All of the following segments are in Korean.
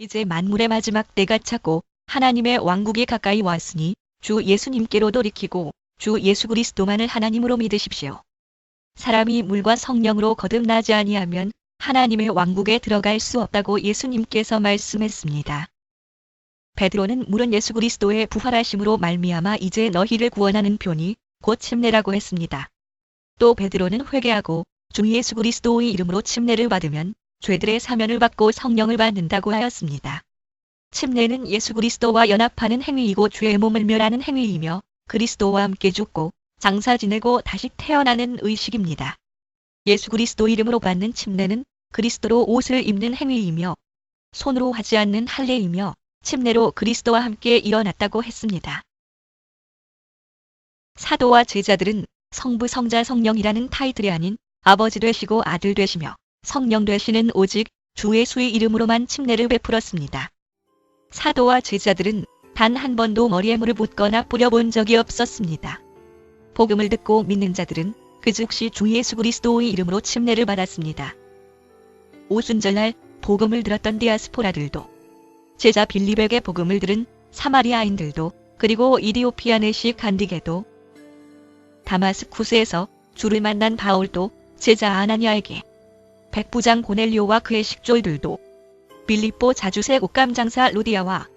이제 만물의 마지막 때가 차고 하나님의 왕국이 가까이 왔으니 주 예수님께로 돌이키고 주 예수 그리스도만을 하나님으로 믿으십시오. 사람이 물과 성령으로 거듭나지 아니하면 하나님의 왕국에 들어갈 수 없다고 예수님께서 말씀했습니다. 베드로는 물은 예수 그리스도의 부활하심으로 말미암아 이제 너희를 구원하는 표니 곧 침례라고 했습니다. 또 베드로는 회개하고 주 예수 그리스도의 이름으로 침례를 받으면 죄들의 사면을 받고 성령을 받는다고 하였습니다. 침례는 예수 그리스도와 연합하는 행위이고 죄의 몸을 멸하는 행위이며 그리스도와 함께 죽고 장사 지내고 다시 태어나는 의식입니다. 예수 그리스도 이름으로 받는 침례는 그리스도로 옷을 입는 행위이며 손으로 하지 않는 할례이며 침례로 그리스도와 함께 일어났다고 했습니다. 사도와 제자들은 성부 성자 성령이라는 타이틀이 아닌 아버지 되시고 아들 되시며 성령 되시는 오직 주 예수의 이름으로만 침례를 베풀었습니다. 사도와 제자들은 단 한 번도 머리에 물을 붓거나 뿌려본 적이 없었습니다. 복음을 듣고 믿는 자들은 그 즉시 주 예수 그리스도의 이름으로 침례를 받았습니다. 오순절날 복음을 들었던 디아스포라들도, 제자 빌립에게 복음을 들은 사마리아인들도, 그리고 이디오피아 내시 간디게도, 다마스쿠스에서 주를 만난 바울도, 제자 아나니아에게, 백부장 고넬료와 그의 식졸들도, 빌립보 자주색 옷감 장사 루디아와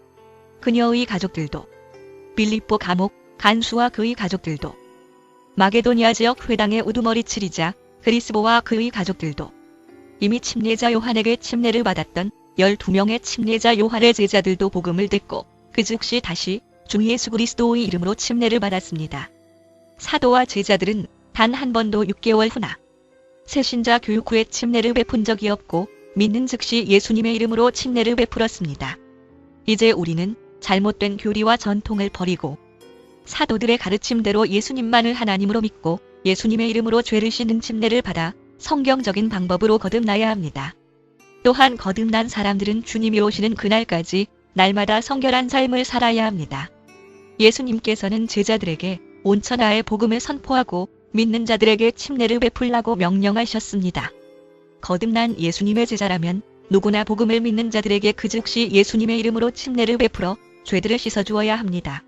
그녀의 가족들도, 빌립보 감옥 간수와 그의 가족들도, 마게도니아 지역 회당의 우두머리 치리자 그리스보와 그의 가족들도, 이미 침례자 요한에게 침례를 받았던 12명의 침례자 요한의 제자들도 복음을 듣고 그 즉시 다시 주 예수 그리스도의 이름으로 침례를 받았습니다. 사도와 제자들은 단 한 번도 6개월 후나 새신자 교육 후에 침례를 베푼 적이 없고 믿는 즉시 예수님의 이름으로 침례를 베풀었습니다. 이제 우리는 잘못된 교리와 전통을 버리고 사도들의 가르침대로 예수님만을 하나님으로 믿고 예수님의 이름으로 죄를 씻는 침례를 받아 성경적인 방법으로 거듭나야 합니다. 또한 거듭난 사람들은 주님이 오시는 그날까지 날마다 성결한 삶을 살아야 합니다. 예수님께서는 제자들에게 온 천하에 복음을 선포하고 믿는 자들에게 침례를 베풀라고 명령하셨습니다. 거듭난 예수님의 제자라면 누구나 복음을 믿는 자들에게 그 즉시 예수님의 이름으로 침례를 베풀어 죄들을 씻어주어야 합니다.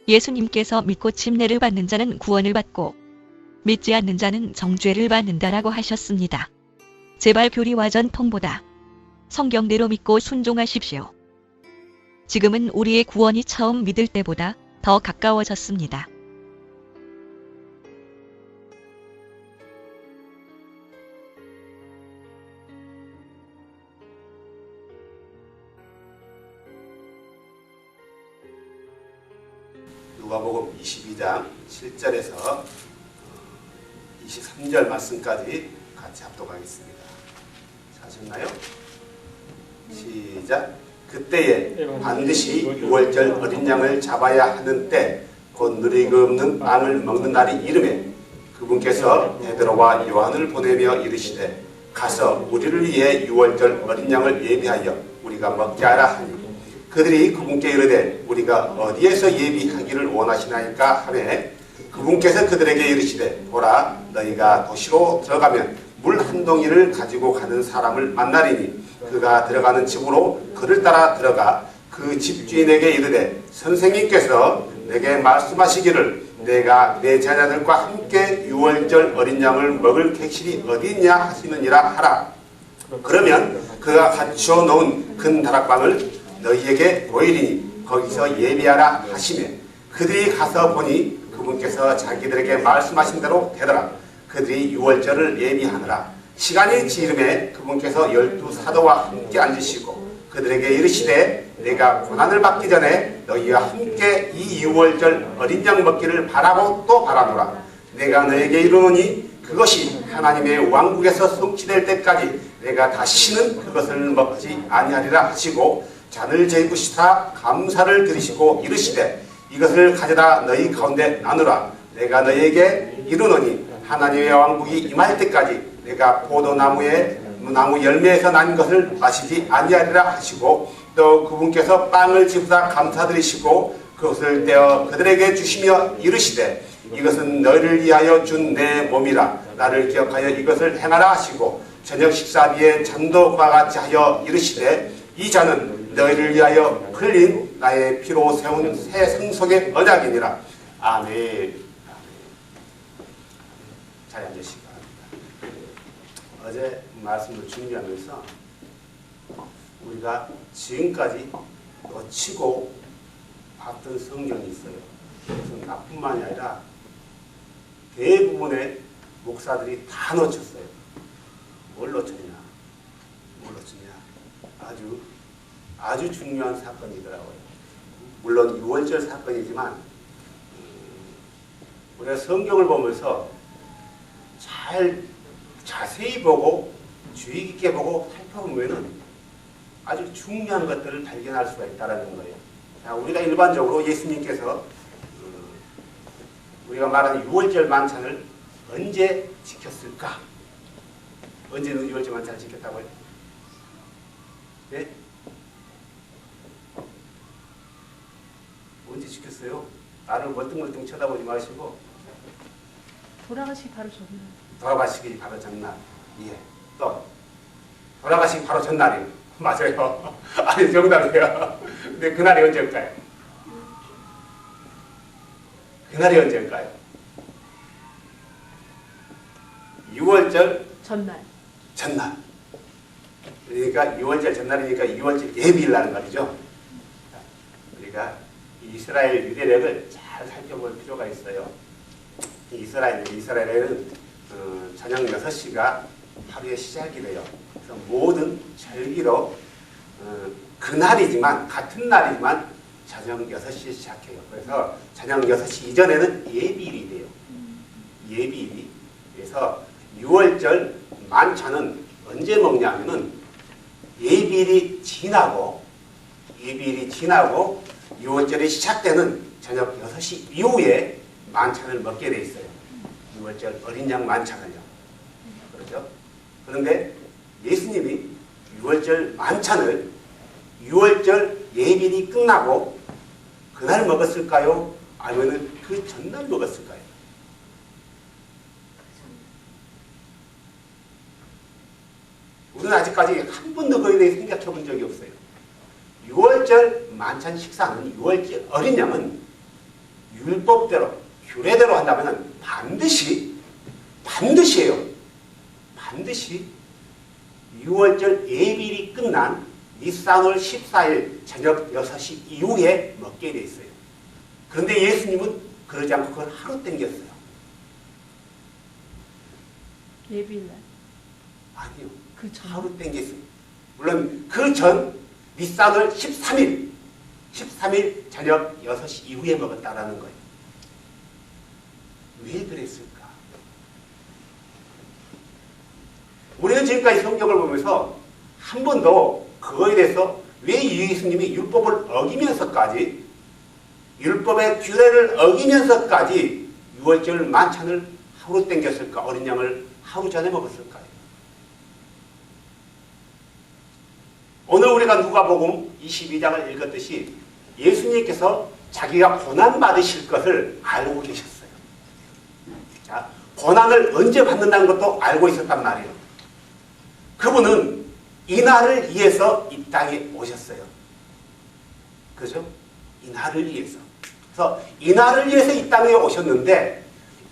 예수님께서 믿고 침례를 받는 자는 구원을 받고 믿지 않는 자는 정죄를 받는다라고 하셨습니다. 제발 교리와 전통보다 성경대로 믿고 순종하십시오. 지금은 우리의 구원이 처음 믿을 때보다 더 가까워졌습니다. 누가복음 22장 7절에서 23절 말씀까지 같이 합독하겠습니다. 찾으셨나요? 시작. 그때에 반드시 유월절 어린 양을 잡아야 하는 때 곧 누리고 없는 빵을 먹는 날이 이르매 그분께서 베드로와 요한을 보내며 이르시되 가서 우리를 위해 유월절 어린 양을 예비하여 우리가 먹게 하라 하니 그들이 그분께 이르되 우리가 어디에서 예비하기를 원하시나이까 하매 그분께서 그들에게 이르시되 보라 너희가 도시로 들어가면 물 한 동이를 가지고 가는 사람을 만나리니 그가 들어가는 집으로 그를 따라 들어가 그 집주인에게 이르되 선생님께서 내게 말씀하시기를 내가 내 제자들과 함께 유월절 어린 양을 먹을 객실이 어디 있냐 하시느니라 하라. 그러면 그가 갖추어 놓은 큰 다락방을 너희에게 보이리니 거기서 예비하라 하시매 그들이 가서 보니 그분께서 자기들에게 말씀하신 대로 되더라. 그들이 유월절을 예비하느라 시간이 지름에 그분께서 12 사도와 함께 앉으시고 그들에게 이르시되 내가 고난을 받기 전에 너희와 함께 이 유월절 어린 양 먹기를 바라고 또 바라노라. 내가 너에게 이르노니 그것이 하나님의 왕국에서 성취될 때까지 내가 다시는 그것을 먹지 아니하리라 하시고 잔을 재부시사 감사를 드리시고 이르시되 이것을 가져다 너희 가운데 나누라. 내가 너희에게 이르노니 하나님의 왕국이 임할 때까지 내가 포도나무의 나무 열매에서 난 것을 마시지 아니하리라 하시고 또 그분께서 빵을 집사 감사드리시고 그것을 떼어 그들에게 주시며 이르시되 이것은 너희를 위하여 준 내 몸이라. 나를 기억하여 이것을 행하라 하시고 저녁 식사 뒤에 잔도 그와 같이 하여 이르시되 이 잔은 너희를 위하여 흘린 나의 피로 세운 새 상속의 언약이니라. 아멘. 잘 앉으시기 바랍니다. 어제 말씀을 준비하면서 우리가 지금까지 놓치고 봤던 성경이 있어요. 그래서 나뿐만이 아니라 대부분의 목사들이 다 놓쳤어요. 뭘 놓쳤냐? 아주 중요한 사건이더라고요. 물론 6월절 사건이지만 우리가 성경을 보면서 자세히 보고 주의 깊게 보고 살펴보면은 아주 중요한 것들을 발견할 수가 있다는 거예요. 자, 우리가 일반적으로 예수님께서 우리가 말하는 6월절 만찬을 언제 지켰을까? 언제 6월절 만찬을 지켰다고요? 네? 언제 지켰어요? 나를 멀뚱멀뚱 쳐다보지 마시고 돌아가시기 바로 전날. 돌아가시기 바로 전날. 예. 또 돌아가시기 바로 전날이에요. 맞아요. 아니 정답이에요. 근데 그날이 언제일까요? 그날이 언제일까요? 6월절 전날. 그러니까 6월절 전날이니까 6월절 예비일이라는 말이죠. 우리가 이스라엘 유대력을 잘 살펴볼 필요가 있어요. 이스라엘에는 저녁 6시가 하루의 시작이 돼요. 그래서 모든 절기로 그날이지만 같은 날이지만 저녁 6시에 시작해요. 그래서 저녁 6시 이전에는 예비일이 돼요. 예비일이. 그래서 6월절 만찬은 언제 먹냐면은 예비일이 지나고 6월절이 시작되는 저녁 6시 이후에 만찬을 먹게 돼 있어요. 6월절 어린 양 만찬을요. 그렇죠? 그런데 예수님이 6월절 만찬을 6월절 예비일이 끝나고 그날 먹었을까요? 아니면 그 전날 먹었을까요? 우리는 아직까지 한 번도 그에 대해 생각해 본 적이 없어요. 6월절 만찬 식사는 6월절 어린 양은 율법대로 규례대로 한다면 반드시예요. 반드시 6월절 예비일이 끝난 니산월 14일 저녁 6시 이후에 먹게 돼 있어요. 그런데 예수님은 그러지 않고 그걸 하루 땡겼어요. 예비일날. 아니요. 그 전. 하루 땡겼어요. 물론 그 전 니산월 13일 저녁 6시 이후에 먹었다라는 거예요. 왜 그랬을까? 우리는 지금까지 성경을 보면서 한 번도 그거에 대해서 왜 예수님이 율법을 어기면서까지 율법의 규례를 어기면서까지 6월절 만찬을 하루 땡겼을까? 어린 양을 하루 전에 먹었을까요? 오늘 우리가 누가복음 22장을 읽었듯이 예수님께서 자기가 고난받으실 것을 알고 계셨어요. 자, 고난을 언제 받는다는 것도 알고 있었단 말이에요. 그분은 이 날을 위해서 이 땅에 오셨어요. 그죠? 이 날을 위해서. 그래서 이 날을 위해서 이 땅에 오셨는데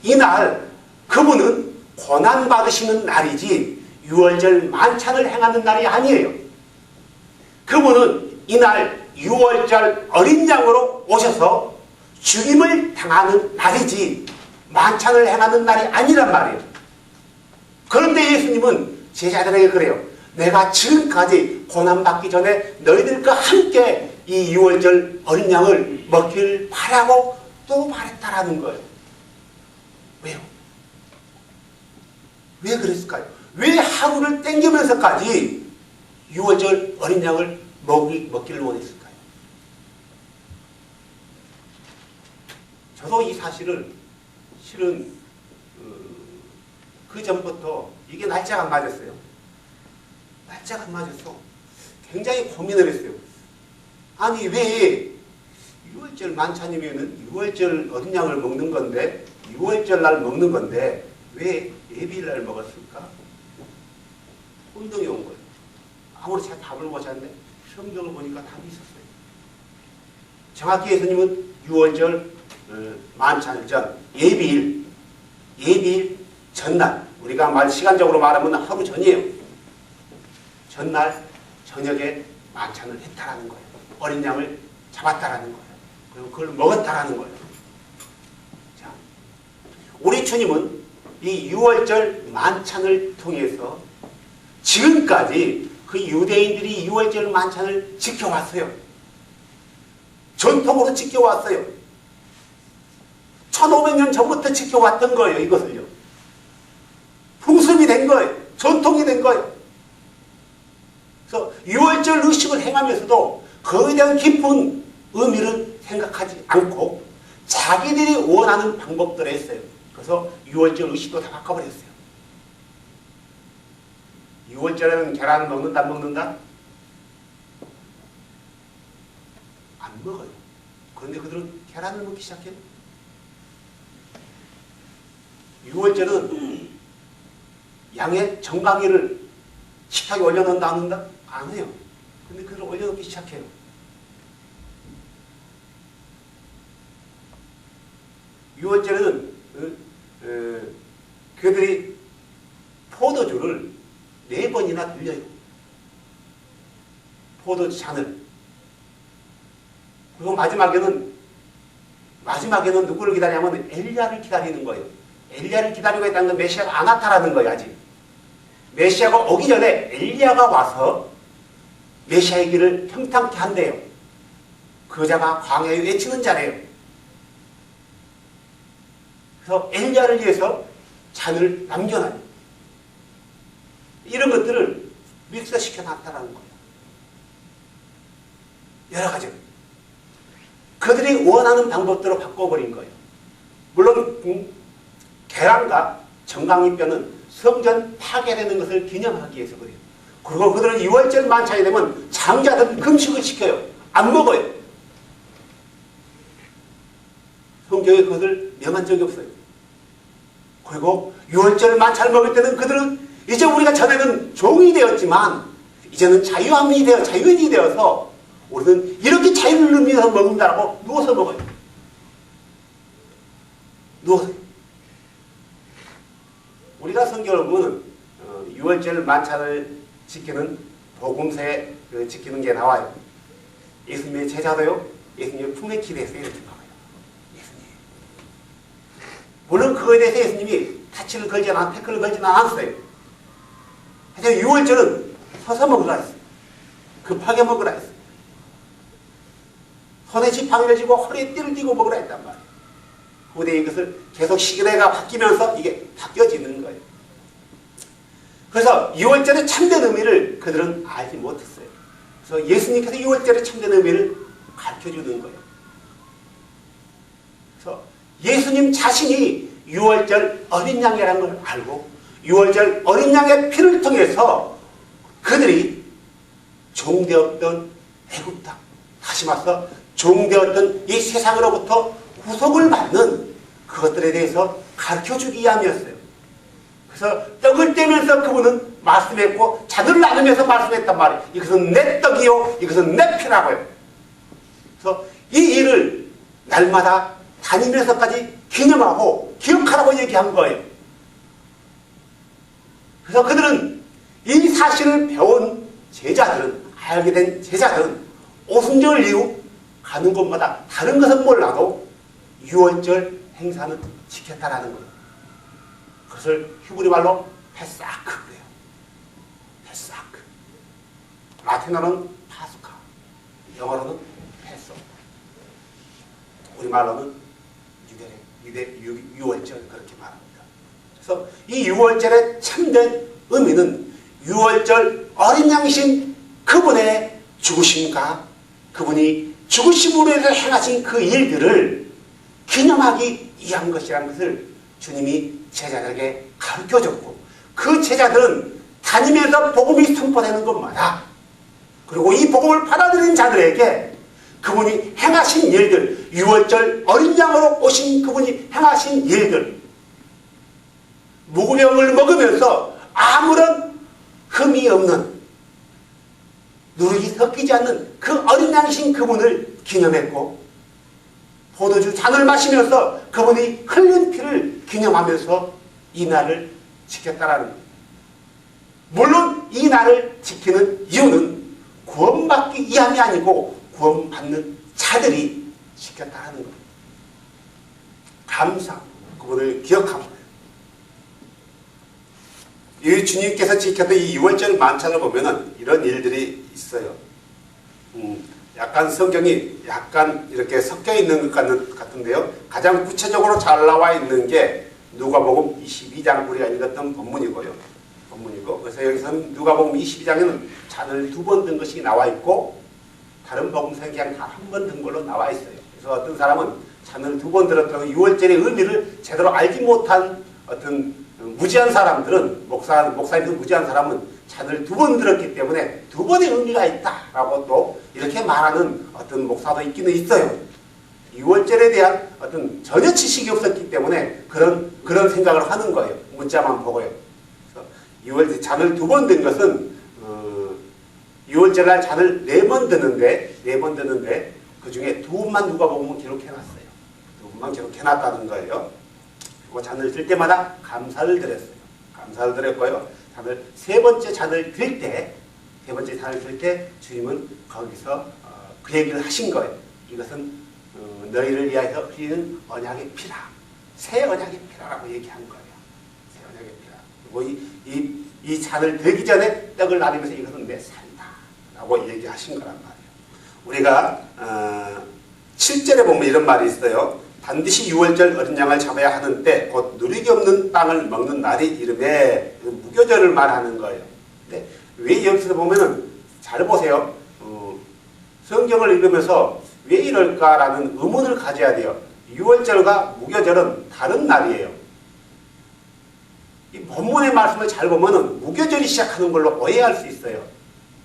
이날 그분은 고난받으시는 날이지 6월절 만찬을 행하는 날이 아니에요. 그분은 이날 6월절 어린 양으로 오셔서 죽임을 당하는 날이지 만찬을 행하는 날이 아니란 말이에요. 그런데 예수님은 제자들에게 그래요. 내가 지금까지 고난받기 전에 너희들과 함께 이 6월절 어린 양을 먹길 바라고 또 바랬다라는 거예요. 왜요? 왜 그랬을까요? 왜 하루를 땡기면서까지 6월절 어린 양을 먹기를 원했을까요? 저도 이 사실을 실은 그 전부터 이게 날짜가 안 맞았어요. 날짜가 안 맞았어. 굉장히 고민을 했어요. 아니 왜 6월절 만찬이면은 6월절 어린 양을 먹는 건데 6월절 날 먹는 건데 왜 예비일 날 먹었을까? 혼동이 온 거예요. 아무리 제가 답을 못 찾는데 성경을 보니까 답이 있었어요. 정확히 예수님은 6월절 만찬 전 예비일 전날, 우리가 시간적으로 말하면 하루 전이에요. 전날 저녁에 만찬을 했다라는 거예요. 어린 양을 잡았다라는 거예요. 그리고 그걸 먹었다라는 거예요. 자, 우리 주님은 이 6월절 만찬을 통해서 지금까지 그 유대인들이 6월절 만찬을 지켜왔어요. 전통으로 지켜왔어요. 1500년 전부터 지켜왔던 거예요. 이것을요. 풍습이 된 거예요. 전통이 된 거예요. 그래서 6월절 의식을 행하면서도 그에 대한 깊은 의미를 생각하지 않고 자기들이 원하는 방법대로 했어요. 그래서 6월절 의식도 다 바꿔버렸어요. 6월절에는 계란을 먹는다 안 먹는다? 안 먹어요. 그런데 그들은 계란을 먹기 시작해요. 6월절은 양의 정강이를 식탁에 올려놓는다 안 한다? 안 해요. 근데 그걸 올려놓기 시작해요. 유월절에는 그들이 포도주를 4번이나 들려요. 포도주 잔을. 그리고 마지막에는 누구를 기다리냐면 엘리야를 기다리는 거예요. 엘리야를 기다리고 있다는 건 메시아가 안 나타나는 거예요. 아직. 메시아가 오기 전에 엘리야가 와서 메시아의 길을 평탄케 한대요. 그 자가 광야에 외치는 자래요. 그래서 엘리야를 위해서 잔을 남겨놔요. 이런 것들을 믹서시켜 놨다라는 거예요. 여러 가지. 그들이 원하는 방법대로 바꿔버린 거예요. 물론 계란과 정강이뼈는 성전 파괴되는 것을 기념하기 위해서 그래요. 그리고 그들은 6월절 만찬이 되면 장자들은 금식을 시켜요. 안 먹어요. 성경에 그것을 명한 적이 없어요. 그리고 6월절 만찬을 먹을 때는 그들은 이제 우리가 전에는 종이 되었지만 이제는 자유인이 되어서 우리는 이렇게 자유를 의미해서 먹는다라고 누워서 먹어요. 누워서. 우리가 성경을 보면 6월절 만찬을 지키는 복음서에 지키는 게 나와요. 예수님의 제자도요. 예수님의 품에 기대했어요. 이렇게 나와요. 예수님. 물론 그거에 대해서 예수님이 태클을 걸지 않았어요. 하여튼 6월절은 서서 먹으라 했어요. 급하게 먹으라 했어요. 손에 지팡이를 쥐고 허리에 띠를 띠고 먹으라 했단 말이에요. 후대에 이것을 계속 시대가 바뀌면서 이게 바뀌어지는 거예요. 그래서 6월절의 참된 의미를 그들은 알지 못했어요. 그래서 예수님께서 6월절의 참된 의미를 가르쳐주는 거예요. 그래서 예수님 자신이 6월절 어린 양이라는 걸 알고 6월절 어린 양의 피를 통해서 그들이 종되었던 애굽 땅, 다시 말해서 종되었던 이 세상으로부터 구속을 받는 그것들에 대해서 가르쳐주기 위함이었어요. 그래서 떡을 떼면서 그분은 말씀했고 잔을 나누면서 말씀했단 말이에요. 이것은 내 떡이요, 이것은 내 피라고요. 그래서 이 일을 날마다 다니면서까지 기념하고 기억하라고 얘기한 거예요. 그래서 그들은 이 사실을 배운 제자들은, 알게 된 제자들은 오순절 이후 가는 곳마다 다른 것은 몰라도 6월절 행사는 지켰다라는 거예요. 그것을 히브리 말로 페사크 그래요. 페사크. 라틴어는 파스카, 영어로는 페소, 우리말로는 유월절 그렇게 말합니다. 그래서 이 6월절의 참된 의미는 6월절 어린 양이신 그분의 죽으심과 그분이 죽으심으로 해서 행하신 그 일들을 기념하기 위한 것이라는 것을 주님이 제자들에게 가르쳐줬고 그 제자들은 다니면서 복음이 선포되는 것마다 그리고 이 복음을 받아들인 자들에게 그분이 행하신 일들, 6월절 어린 양으로 오신 그분이 행하신 일들, 무교병을 먹으면서 아무런 흠이 없는 누룩이 섞이지 않는 그 어린 양이신 그분을 기념했고, 포도주 잔을 마시면서 그분이 흘린 피를 기념하면서 이 날을 지켰다라는 거예요. 물론 이 날을 지키는 이유는 구원받기 위함이 아니고 구원받는 자들이 지켰다라는 거예요. 감사, 그분을 기억하고. 이 주님께서 지켰던 이 6월절 만찬을 보면은 이런 일들이 있어요. 약간 성경이 약간 이렇게 섞여 있는 것 같은데요. 가장 구체적으로 잘 나와 있는 게 누가복음 22장 우리가 읽었던 본문이고, 그래서 여기서는 누가복음 22장에는 잔을 2번 든 것이 나와 있고, 다른 복음서는 그냥 다 1번 든 걸로 나와 있어요. 그래서 어떤 사람은 잔을 2번 들었다고 6월절의 의미를 제대로 알지 못한 어떤 무지한 사람들은, 목사님들 무지한 사람은 잔을 2번 들었기 때문에 2번의 의미가 있다라고 또 이렇게 말하는 어떤 목사도 있기는 있어요. 6월절에 대한 어떤 전혀 지식이 없었기 때문에 그런 생각을 하는 거예요. 문자만 보고요. 그래서 6월 잔을 2번 든 것은 6월절 날 잔을 4번 드는데 그 중에 2번만 누가복음은 기록해놨어요. 2번만 기록해놨다는 거예요. 그리고 잔을 들 때마다 감사를 드렸어요. 감사를 드렸고요. 세 번째 잔을 들 때 주님은 거기서 그 얘기를 하신 거예요. 이것은 너희를 위하여 흘리는 언약의 피라. 새 언약의 피라라고 얘기한 거예요. 새 언약의 피라. 그리고 이 잔을 들기 전에 떡을 나누면서 이것은 내 살이다 라고 얘기하신 거란 말이에요. 우리가 7절에 보면 이런 말이 있어요. 반드시 6월절 어린 양을 잡아야 하는 때 곧 누룩이 없는 빵을 먹는 날이 이름에 무교절을 말하는 거예요. 근데 왜 여기서 보면은 잘 보세요. 성경을 읽으면서 왜 이럴까라는 의문을 가져야 돼요. 6월절과 무교절은 다른 날이에요. 이 본문의 말씀을 잘 보면은 무교절이 시작하는 걸로 오해할 수 있어요.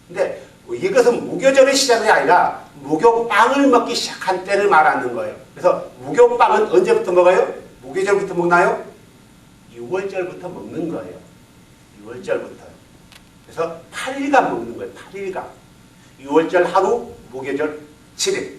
근데 이것은 무교절의 시작이 아니라 무교빵을 먹기 시작한 때를 말하는 거예요. 그래서 무교빵은 언제부터 먹어요? 무교절부터 먹나요? 6월절부터 먹는 거예요. 6월절부터. 그래서 8일간 먹는 거예요. 8일간. 6월절 하루, 무교절 7일.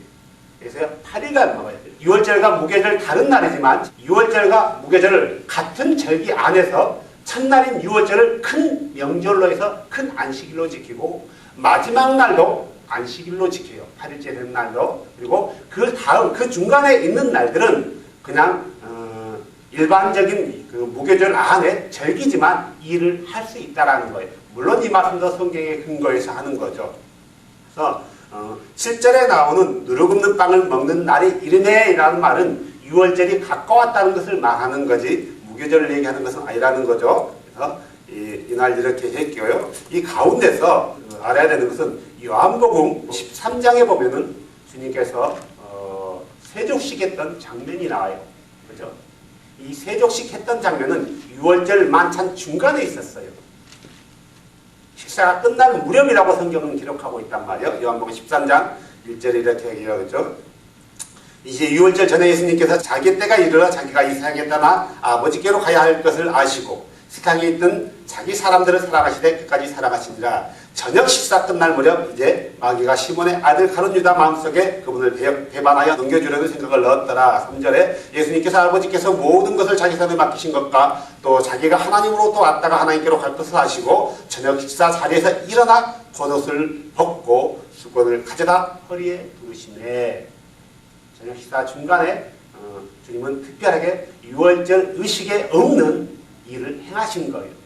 그래서 8일간 먹어야 돼요. 6월절과 무교절 다른 날이지만 6월절과 무교절을 같은 절기 안에서 첫날인 6월절을 큰 명절로 해서 큰 안식일로 지키고 마지막 날도 안식일로 지켜요. 8일째 되는 날도. 그리고 그 다음, 그 중간에 있는 날들은 그냥 일반적인 그 무교절 안에 절기지만 일을 할 수 있다라는 거예요. 물론 이 말씀도 성경에 근거해서 하는 거죠. 그래서 7절에 나오는 누룩 없는 빵을 먹는 날이 이르네라는 말은 6월절이 가까웠다는 것을 말하는 거지 무교절을 얘기하는 것은 아니라는 거죠. 그래서 이날 이렇게 했고요. 이 가운데서 알아야 되는 것은 요한복음 13장에 보면은 주님께서 세족식 했던 장면이 나와요. 그죠? 이 세족식 했던 장면은 6월절 만찬 중간에 있었어요. 식사가 끝날 무렵이라고 성경은 기록하고 있단 말이에요. 요한복음 13장 1절에 이렇게 얘기하죠. 이제 6월절 전에 예수님께서 자기 때가 이르러 자기가 이 세상에 떠나 아버지께로 가야 할 것을 아시고 세상에 있던 자기 사람들을 사랑하시되 끝까지 사랑하시니라. 저녁 식사 끝날 무렵 이제 마귀가 시몬의 아들 가룟 유다 마음속에 그분을 배반하여 넘겨주려는 생각을 넣었더라. 3절에 예수님께서 아버지께서 모든 것을 자기 손에 맡기신 것과 또 자기가 하나님으로부터 왔다가 하나님께로 갈 것을 아시고 저녁 식사 자리에서 일어나 겉옷을 벗고 수건을 가져다 허리에 두르시네. 저녁 식사 중간에 주님은 특별하게 6월절 의식에 없는 일을 행하신 거예요.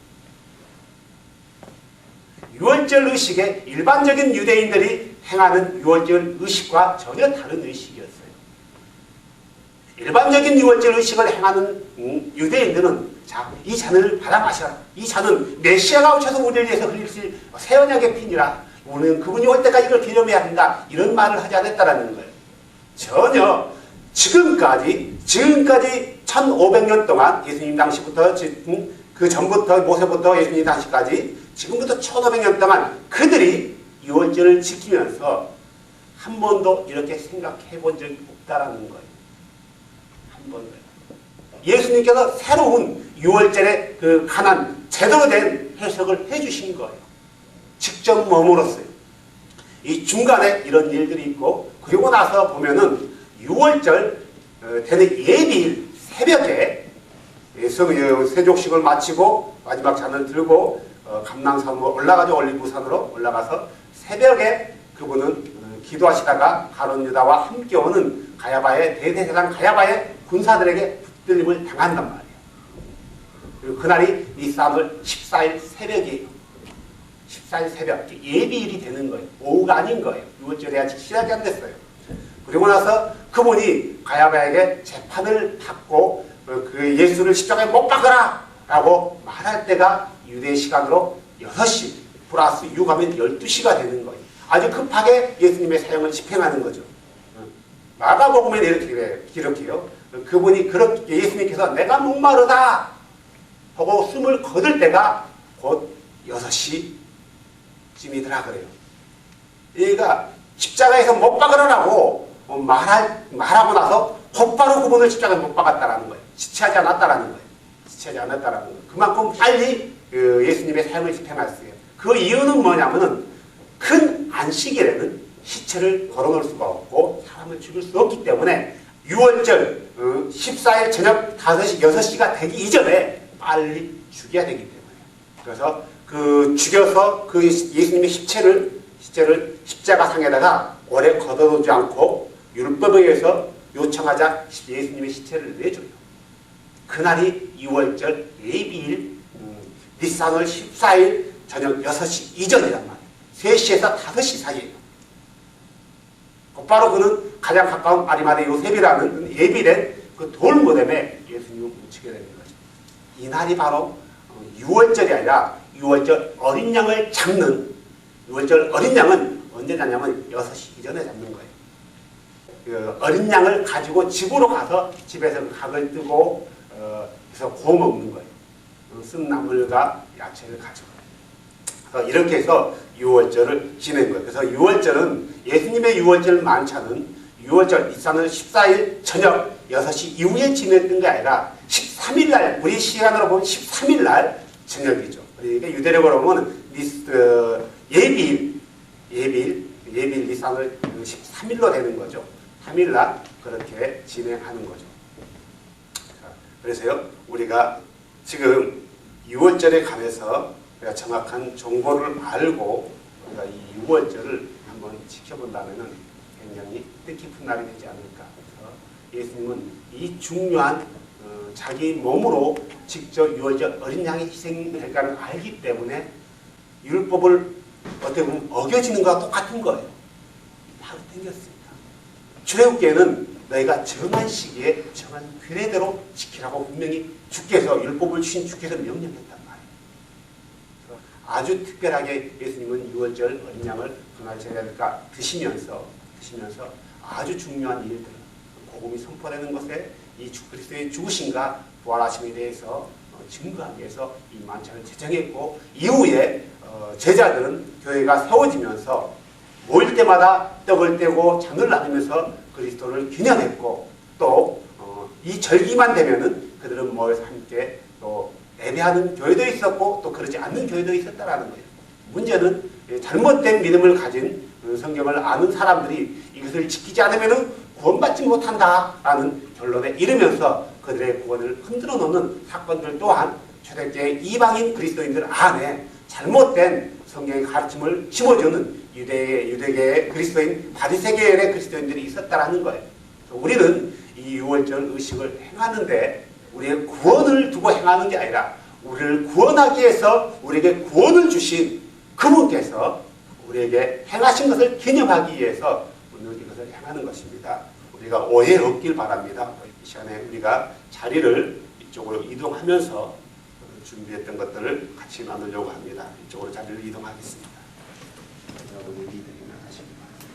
6월절 의식에 일반적인 유대인들이 행하는 6월절 의식과 전혀 다른 의식이었어요. 일반적인 6월절 의식을 행하는 유대인들은 자, 이 잔을 받아 마셔라. 이 잔은 메시아가 오셔서 우리를 위해서 흘릴 새 언약의 피니라. 우리는 그분이 올 때까지 이걸 기념해야 한다. 이런 말을 하지 않았다라는 거예요. 전혀 지금까지 1500년 동안 예수님 당시부터 그 전부터 모세부터 예수님 당시까지 지금부터 1500년 동안 그들이 6월절을 지키면서 한 번도 이렇게 생각해 본 적이 없다라는 거예요. 한 번도. 예수님께서 새로운 6월절에 그 제대로 된 해석을 해주신 거예요. 직접 머물었어요. 이 중간에 이런 일들이 있고, 그리고 나서 보면은 6월절 되는 예비일 새벽에 세족식을 마치고 마지막 잔을 들고 감람산으로 올라가죠. 올리브산으로 올라가서 새벽에 그분은 기도하시다가 가룟 유다와 함께 오는 가야바의 대제사장 가야바의 군사들에게 붙들림을 당한단 말이에요. 그리고 그날이 니산월 14일 새벽이에요. 14일 새벽 예비일이 되는 거예요. 오후가 아닌 거예요. 6월절에 아직 시작이 안 됐어요. 그리고 나서 그분이 가야바에게 재판을 받고 그 예수를 십자가에 못 박아라 라고 말할 때가 유대 시간으로 6시 플러스 6하면 12시가 되는 거예요. 아주 급하게 예수님의 사형을 집행하는 거죠. 마가복음에 이렇게 기록해요. 그분이 그렇게 예수님께서 내가 목마르다 하고 숨을 거둘 때가 곧 6시쯤이더라 그래요. 얘가 십자가에서 못 박으라고 말하고 나서 곧바로 그분을 십자가에 못 박았다라는 거예요. 지체하지 않았다라는 거예요. 지체하지 않았다라는 거예요. 그만큼 빨리 예수님의 사형을 집행했어요. 그 이유는 뭐냐면은 큰 안식일에는 시체를 걸어놓을 수가 없고 사람을 죽일 수 없기 때문에 6월절 14일 저녁 5시, 6시가 되기 이전에 빨리 죽여야 되기 때문에 그래서 죽여서 그 예수님의 시체를 십자가상에다가 오래 걷어놓지 않고 율법에 의해서 요청하자 예수님의 시체를 내줘요. 그날이 2월절 예비일 니산월 14일 저녁 6시 이전이란 말이에요. 3시에서 5시 사이에요. 곧바로 그는 가장 가까운 아리마대 요셉이라는 예비된 그 돌무덤에 예수님을 묻히게 되는 거죠. 이날이 바로 6월절이 아니라 6월절 어린 양을 잡는 6월절 어린 양은 언제 잡냐면 6시 이전에 잡는 거예요. 그 어린 양을 가지고 집으로 가서 집에서 그 각을 뜨고 그래서 구워 먹는 거예요. 쓴 나물과 야채를 가지고. 그래서 이렇게 해서 6월절을 지낸 거예요. 그래서 6월절은 예수님의 6월절 만찬은 6월절 니산월 14일 저녁 6시 이후에 지냈던 게 아니라 13일 날 우리 시간으로 보면 13일 날 저녁이죠. 그러니까 유대력으로 보면 예비일 니산월 13일로 되는 거죠. 3일 날 그렇게 진행하는 거죠. 그래서요 우리가 지금 6월절에 관해서 우리가 정확한 정보를 알고 우리가 이 6월절을 한번 지켜본다면 굉장히 뜻깊은 날이 되지 않을까. 그래서 예수님은 이 중요한 자기 몸으로 직접 6월절 어린 양의 희생일까를 알기 때문에 율법을 어떻게 보면 어겨지는 것과 똑같은 거예요. 바로 땡겼습니다. 출애굽기에는 너희가 정한 시기에 정한 규례대로 지키라고 분명히 주께서 율법을 주신 주께서 명령했단 말이에요. 아주 특별하게 예수님은 6월절 어린 양을 그날 제사니까 드시면서 아주 중요한 일들, 복음이 선포되는 것에 이 그리스도의 죽으심과 부활하심에 대해서 증거하기 위해서 이 만찬을 제정했고 이후에 제자들은 교회가 세워지면서 모일 때마다 떡을 떼고 잔을 나누면서 그리스도를 기념했고 또 이 절기만 되면은 그들은 모여서 함께 또 예배하는 교회도 있었고 또 그러지 않는 교회도 있었다라는 거예요. 문제는 잘못된 믿음을 가진 성경을 아는 사람들이 이것을 지키지 않으면은 구원받지 못한다라는 결론에 이르면서 그들의 구원을 흔들어 놓는 사건들 또한 초대교회 이방인 그리스도인들 안에 잘못된 성경의 가르침을 심어주는 유대계의 그리스도인 바리새계의 그리스도인들이 있었다라는 거예요. 우리는 이 6월절 의식을 행하는데 우리의 구원을 두고 행하는 게 아니라 우리를 구원하기 위해서 우리에게 구원을 주신 그분께서 우리에게 행하신 것을 기념하기 위해서 오늘 이것을 행하는 것입니다. 우리가 오해 없길 바랍니다. 이 시간에 우리가 자리를 이쪽으로 이동하면서 준비했던 것들을 같이 나누려고 합니다. 이쪽으로 자리를 이동하겠습니다. 여러분이 리더링을 하시기 바랍니다.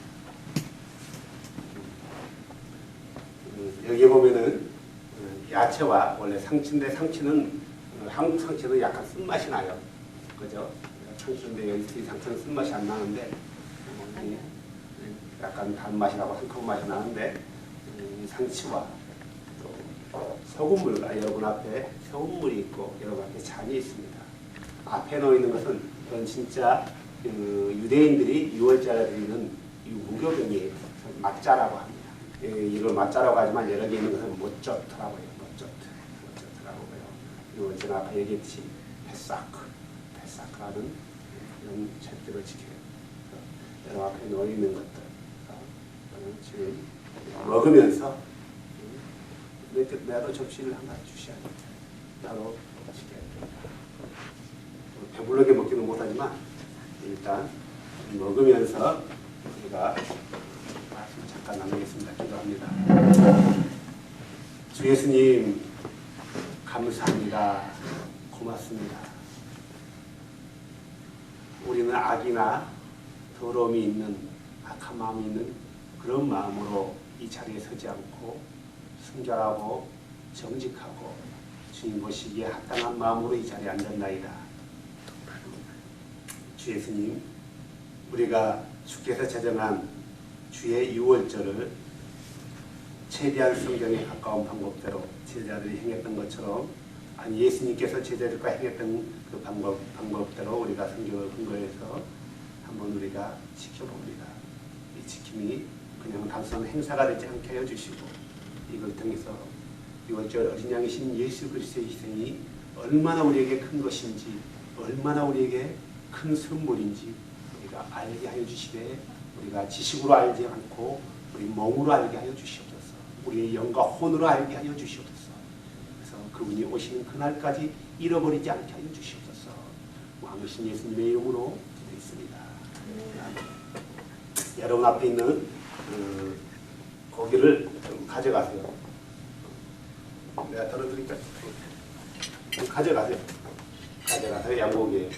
여기 보면은 야채와 원래 상추인데 상추는 한국 상추는 약간 쓴맛이 나요. 그죠? 상추인데 여기 상추는 쓴맛이 안 나는데 약간 단맛이 나고 상큼 맛이 나는데 상추와 또 소금물, 여러분 앞에 소금물이 있고 여러분 앞에 잔이 있습니다. 앞에 놓이는 것은 그건 진짜 유대인들이 유월절에 드리는 이 무교병이 맞자라고 합니다. 이걸 맞자라고 하지만 여러 개 있는 것은 모쪼트라고 해요. 모쪼트라고 해요. 그리고 제가 아까 얘기했듯이 페사크라는 이런 절대를 지켜요. 여러 앞에 놓여 있는 것들 지금 먹으면서 나도 접시를 하나 주셔야 돼요. 나도 지켜야 돼요. 배불르게 먹기는 못하지만 일단 먹으면서 우리가 말씀 잠깐 나누겠습니다. 기도합니다. 주 예수님 감사합니다. 고맙습니다. 우리는 악이나 더러움이 있는 악한 마음이 있는 그런 마음으로 이 자리에 서지 않고 순결하고 정직하고 주님 보시기에 합당한 마음으로 이 자리에 앉았나이다. 주 예수님, 우리가 주께서 제정한 주의 유월절을 최대한 성경에 가까운 방법대로 제자들이 행했던 것처럼 아니 예수님께서 제자들과 행했던 그 방법대로 우리가 성경을 근거해서 한번 우리가 지켜봅니다. 이 지킴이 그냥 단순한 행사가 되지 않게 하여 주시고 이걸 통해서 유월절 어린 양이신 예수 그리스도의 희생이 얼마나 우리에게 큰 것인지 얼마나 우리에게 큰 선물인지 우리가 알게 하여 주시되 우리가 지식으로 알지 않고 우리 몸으로 알게 하여 주시옵소서. 우리의 영과 혼으로 알게 하여 주시옵소서. 그래서 그분이 오시는 그날까지 잃어버리지 않게 하여 주시옵소서. 왕이신 예수님의 이름으로 기도했습니다. 여러분 앞에 있는 고기를 좀 가져가세요. 내가 덜어드릴까요? 좀 가져가세요. 가져가세요. 양고기예요.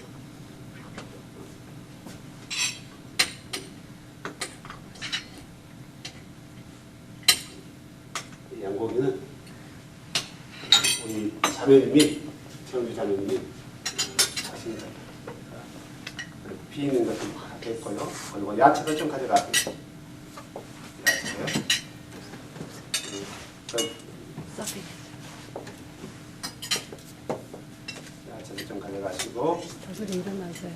이 양고기는 우리 자매님이 최원주 자매님이 하십니다. 비있는 것좀 됐고요. 그리고 야채를 좀 가져가세요. 야채요. 야채를 좀 가져가시고. 저들이 일어나세요.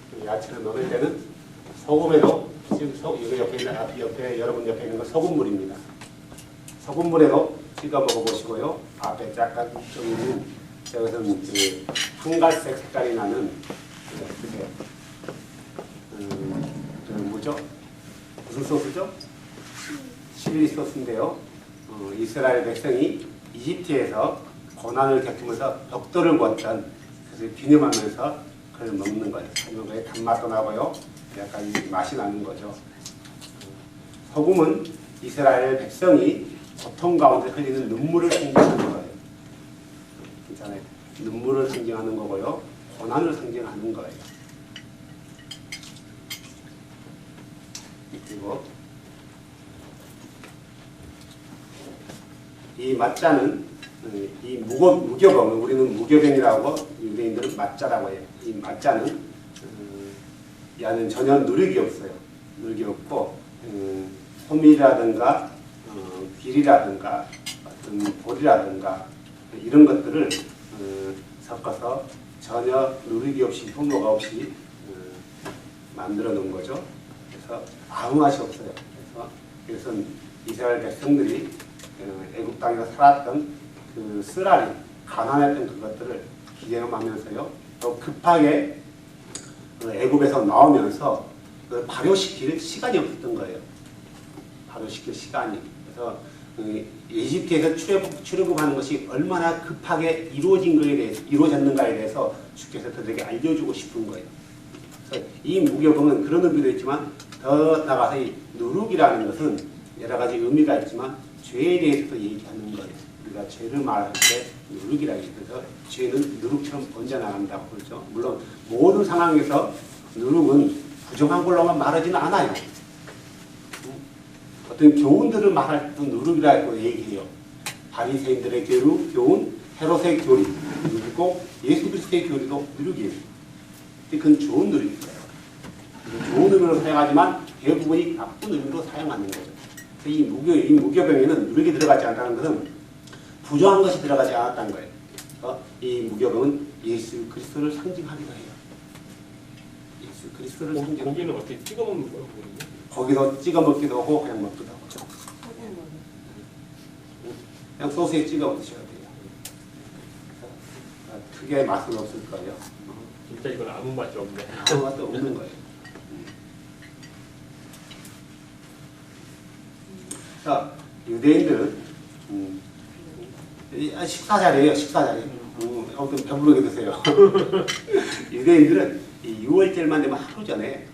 그리고 야채를 넣을 때는 소금에도 지금 옆에 여러분 옆에 있는 거 소금물입니다. 소금물에도 찍어 먹어보시고요. 앞에 약간 좀 있는 저것은 그 황갈색 색깔이 나는 뭐죠? 무슨 소스죠? 칠리 소스인데요. 이스라엘 백성이 이집트에서 고난을 겪으면서 벽돌을 걷던 그것을 기념하면서 그걸 먹는 거예요. 하지만 그게 단맛도 나고요. 약간 맛이 나는 거죠. 소금은 이스라엘 백성이 고통 가운데 흘리는 눈물을 상징하는 거예요. 괜찮아요. 눈물을 상징하는 거고요. 고난을 상징하는 거예요. 그리고 이 맞자는 이 무교병, 우리는 무교병이라고 유대인들은 맞자라고 해요. 이 맞자는 야는 전혀 누룩이 없어요. 누룩이 없고 소미라든가 귀리라든가 어떤 볼이라든가 이런 것들을 섞어서 전혀 누룩이 없이 흠모가 없이 만들어 놓은 거죠. 그래서 아무 맛이 없어요. 그래서 이스라엘 백성들이 애국 땅에서 살았던 그 쓰라림, 가난했던 그것들을 기념하면서요. 또 급하게 애국에서 나오면서 그걸 발효시킬 시간이 없었던 거예요. 발효시킬 시간이. 그래서 이집트에서 출애굽하는 것이 얼마나 급하게 이루어졌는가에 대해서 주께서 그들에게 알려주고 싶은 거예요. 그래서 이 무교병은 그런 의미도 있지만 더 나아가서 이 누룩이라는 것은 여러 가지 의미가 있지만 죄에 대해서도 얘기하는 거예요. 우리가 죄를 말할 때 누룩이라고 해서 죄는 누룩처럼 번져나간다고 그러죠. 물론 모든 상황에서 누룩은 부정한 걸로만 말하지는 않아요. 어떤 교훈들을 말할 때도 누룩이라고 얘기해요. 바리새인들의 교훈, 헤롯의 교리, 그리고 예수 그리스도의 교리도 누룩이에요. 근데 그건 좋은 누룩이에요. 좋은 의미로 사용하지만 대부분이 나쁜 의미로 사용하는 거죠. 이 무교병에는 누룩이 들어가지 않다는 것은 부정한 것이 들어가지 않았다는 거예요. 이 무교병은 예수 그리스도를 상징하기도 해요. 예수 그리스도를 상징. 고기는 어떻게 찍어 먹는 거예요? 거기서 찍어 먹기도 하고 그냥 먹기도 하고. 그냥 소스에 찍어 드셔야 돼요. 크게 맛은 없을 거예요. 진짜 이건 아무 맛이 없네. 아무 맛도 없는 거예요. 자, 유대인들은 식사 자리예요. 식사 자리. 아무튼 배부르게 드세요. 유대인들은 이 6월절만 되면 하루 전에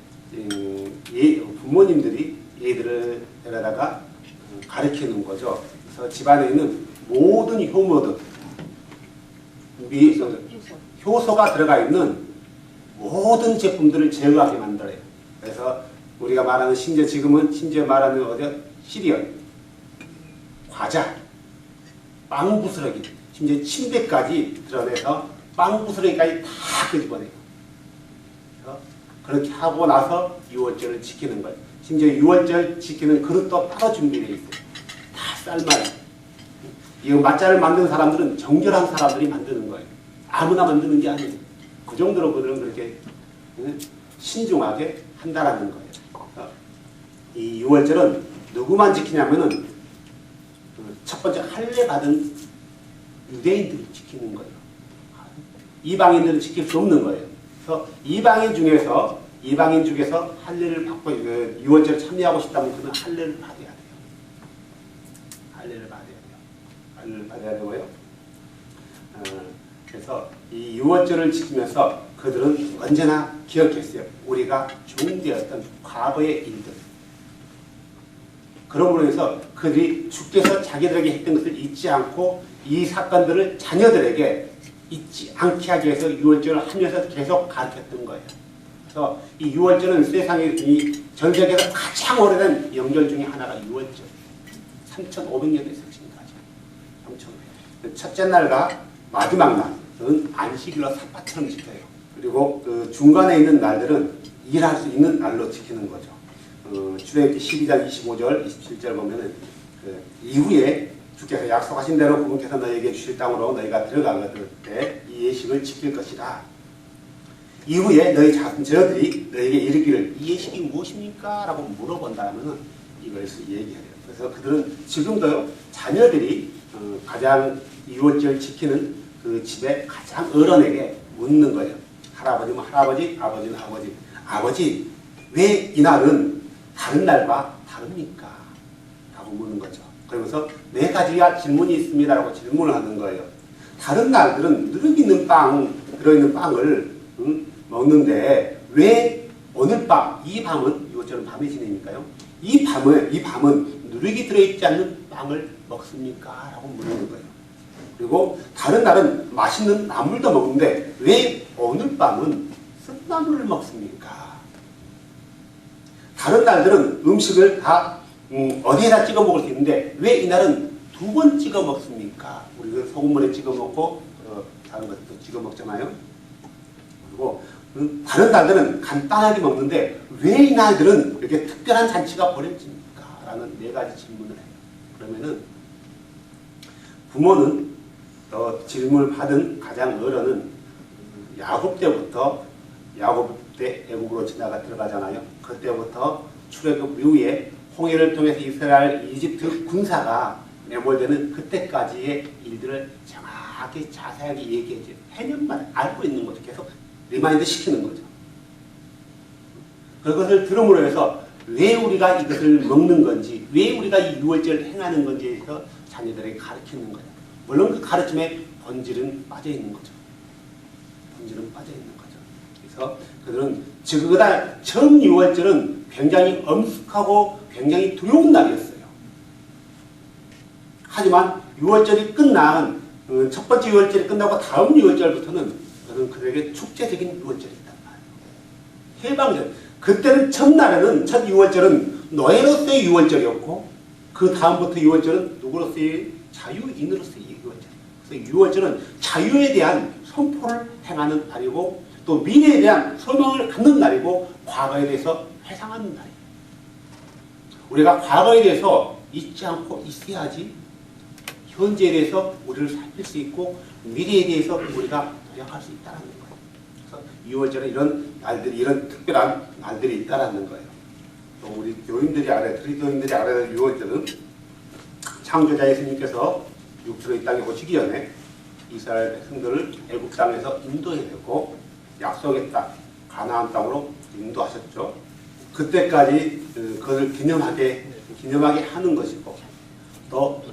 부모님들이 얘들을 데려다가 가르치는 거죠. 그래서 집안에 있는 모든 효모들, 효소가 들어가 있는 모든 제품들을 제거하게 만들어요. 그래서 우리가 말하는 심지어 말하는 시리얼, 과자, 빵 부스러기, 심지어 침대까지 드러내서 빵 부스러기까지 다 끄집어내요. 그렇게 하고 나서 6월절을 지키는 거예요. 심지어 6월절 지키는 그릇도 따로 준비되어 있어요. 다 쌀말. 이 맛자를 만드는 사람들은 정결한 사람들이 만드는 거예요. 아무나 만드는 게 아니에요. 그 정도로 그들은 그렇게 신중하게 한다라는 거예요. 이 6월절은 누구만 지키냐면은 첫 번째 할례 받은 유대인들이 지키는 거예요. 이방인들은 지킬 수 없는 거예요. 그래서 이방인 중에서 할례를 받고 6월절에 참여하고 싶다면 그는 할례를 받아야 돼요. 할례를 받아야 되고요. 그래서 이 6월절을 지키면서 그들은 언제나 기억했어요. 우리가 종되었던 과거의 일들. 그러므로 해서 그들이 주께서 자기들에게 했던 것을 잊지 않고 이 사건들을 자녀들에게 잊지 않게 하기 위해서 6월절을 하면서 계속 가르쳤던 거예요. 그래서 이 6월절은 세상에 전 세계에서 가장 오래된 명절 중에 하나가 6월절. 3,500년의 지금까지. 3,500년. 첫째 날과 마지막 날은 안식일로 삿바처럼 지켜요. 그리고 그 중간에 있는 날들은 일할 수 있는 날로 지키는 거죠. 출애굽기 12장 25절, 27절 보면은 이후에 주께서 약속하신 대로 그분께서 너희에게 주실 땅으로 너희가 들어가거들 때 이 예식을 지킬 것이다. 이후에 저들이 너희에게 이르기를 이 예식이 무엇입니까? 라고 물어본다면은 이것을 얘기해요. 그래서 그들은 지금도 자녀들이 가장 6월절 지키는 그 집에 가장 어른에게 묻는 거예요. 할아버지면 할아버지, 아버지는 아버지. 아버지, 왜 이날은 다른 날과 다릅니까? 라고 묻는 거죠. 그러면서 네 가지가 질문이 있습니다. 라고 질문을 하는 거예요. 다른 날들은 들어있는 빵을 먹는데 왜 오늘 밤, 이 밤은, 이것처럼 밤이 지내니까요. 이 밤은 누룩이 들어있지 않는 빵을 먹습니까? 라고 묻는 거예요. 그리고 다른 날은 맛있는 나물도 먹는데 왜 오늘 밤은 쓴나물을 먹습니까? 다른 날들은 음식을 다 어디에다 찍어 먹을 수 있는데 왜 이날은 2번 찍어 먹습니까? 우리가 소금물에 찍어 먹고 다른 것도 찍어 먹잖아요. 그리고 다른 날들은 간단하게 먹는데 왜 이 날들은 이렇게 특별한 잔치가 벌어집니까? 라는 4가지 질문을 해요. 그러면은 부모는 질문을 받은 가장 어른은 야곱 때 애국으로 지나가 들어가잖아요. 그때부터 출애굽 이후에 홍해를 통해서 이스라엘, 이집트 군사가 매몰되는 그때까지의 일들을 정확히 자세하게 얘기해줘요. 해년만 알고 있는 거죠. 계속 리마인드 시키는 거죠. 그것을 들음으로 해서 왜 우리가 이것을 먹는 건지, 왜 우리가 이 6월절을 행하는 건지에 대해서 자녀들에게 가르치는 거예요. 물론 그 가르침에 본질은 빠져 있는 거죠. 그래서 그들은 그날 처음 6월절은 굉장히 엄숙하고 굉장히 두려운 날이었어요. 하지만 6월절이 끝난 첫 번째 6월절이 끝나고 다음 6월절부터는 그들에게 축제적인 6월절이었단 말이에요. 해방절. 그때는 첫날에는 첫 6월절은 노예로서의 6월절이었고 그 다음부터 6월절은 누구로서의 자유인으로서의 6월절. 그래서 6월절은 자유에 대한 선포를 행하는 날이고 또 미래에 대한 소망을 갖는 날이고 과거에 대해서 회상하는 날이에요. 우리가 과거에 대해서 잊지 않고 있어야지 현재에 대해서 우리를 살필 수 있고 미래에 대해서 우리가 노력할 수 있다는 거예요. 그래서 6월절에 이런 날들이, 이런 특별한 날들이 있다는 거예요. 또 우리 교인들이 알아야, 그리스도인들이 알아야 될 6월절은 창조자 예수님께서 육체로 이 땅에 오시기 전에 이스라엘 백성들을 애굽 땅에서 인도해냈고 약속의 땅, 가나안 땅으로 인도하셨죠. 그때까지 그것을 기념하게 하는 것이고, 또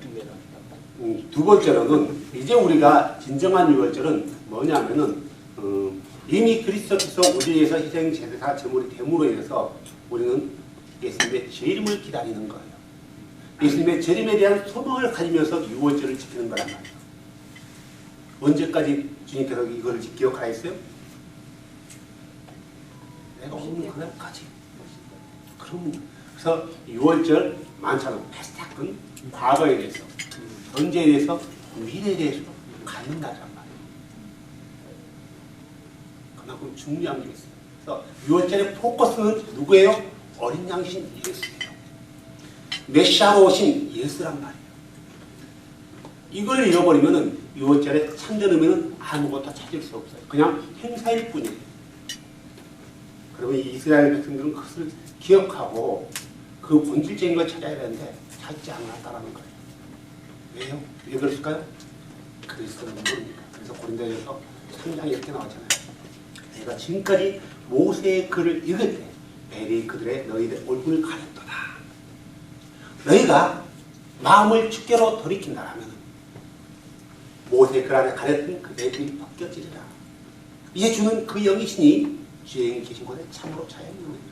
두 번째로는 이제 우리가 진정한 6월절은 뭐냐면은 이미 그리스도께서 우리에 의해서 희생 제사 제물이 됨으로 인해서 우리는 예수님의 재림을 기다리는 거예요. 예수님의 재림에 대한 소망을 가지면서 6월절을 지키는 거란 말이에요. 언제까지 주님께서 이거를 기억하라 했어요? 내가 오는 그날까지. 그래서 6월절 만찬은 패스트학은 과거에 대해서, 현재에 대해서, 미래에 대해서 갖는 날이란 말이에요. 그만큼 중요한 게 있어요. 그래서 6월절의 포커스는 누구예요? 어린 양신 예수예요. 메시아로 오신 예수란 말이에요. 이걸 잃어버리면은 6월절에 참된 의미는 아무것도 찾을 수 없어요. 그냥 행사일 뿐이에요. 그러면 이 이스라엘 백성들은 그것을 기억하고 그 본질적인 걸 찾아야 되는데 찾지 않았다는 거예요. 왜요? 왜 그랬을까요? 그리스도는 모릅니다. 그래서 고린도전서 3장에 이렇게 나왔잖아요. 내가 지금까지 모세의 글을 읽을 때 베리 그들의 너희들 얼굴을 가렸도다. 너희가 마음을 주께로 돌이킨다라면 모세의 글 안에 가렸던 그 애들이 벗겨지리라. 이제 주는 그 영이시니 주에 계신 곳에 참으로 자연이 있느니라.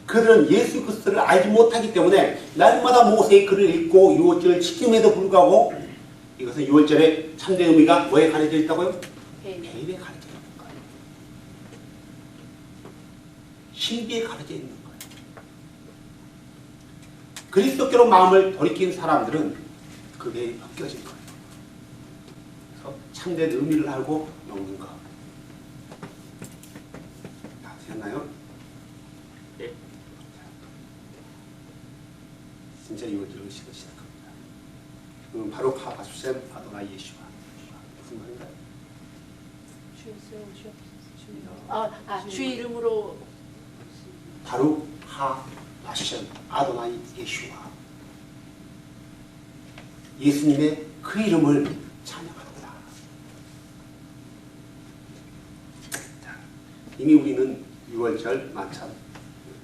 그들은 예수 그리스도를 알지 못하기 때문에 날마다 모세의 글을 읽고 6월절을 지킴에도 불구하고 이것은 6월절의 참된 의미가 뭐에 가려져 있다고요? 배에 가려져 있는 거예요. 신비에 가려져 있는 거예요. 그리스도께로 마음을 돌이킨 사람들은 그 배에 벗겨진 거예요. 그래서 참된 의미를 알고 먹는 거. 다 되셨나요? 네. 진짜 6월절을 시작합니다. 바로 카바수셈 아도나 예수와. 무슨 말인가요? 주 이름으로 바로 하바셈 아도나 예수와. 예수님의 그 이름을 찬양합니다. 이미 우리는 6월절 만찬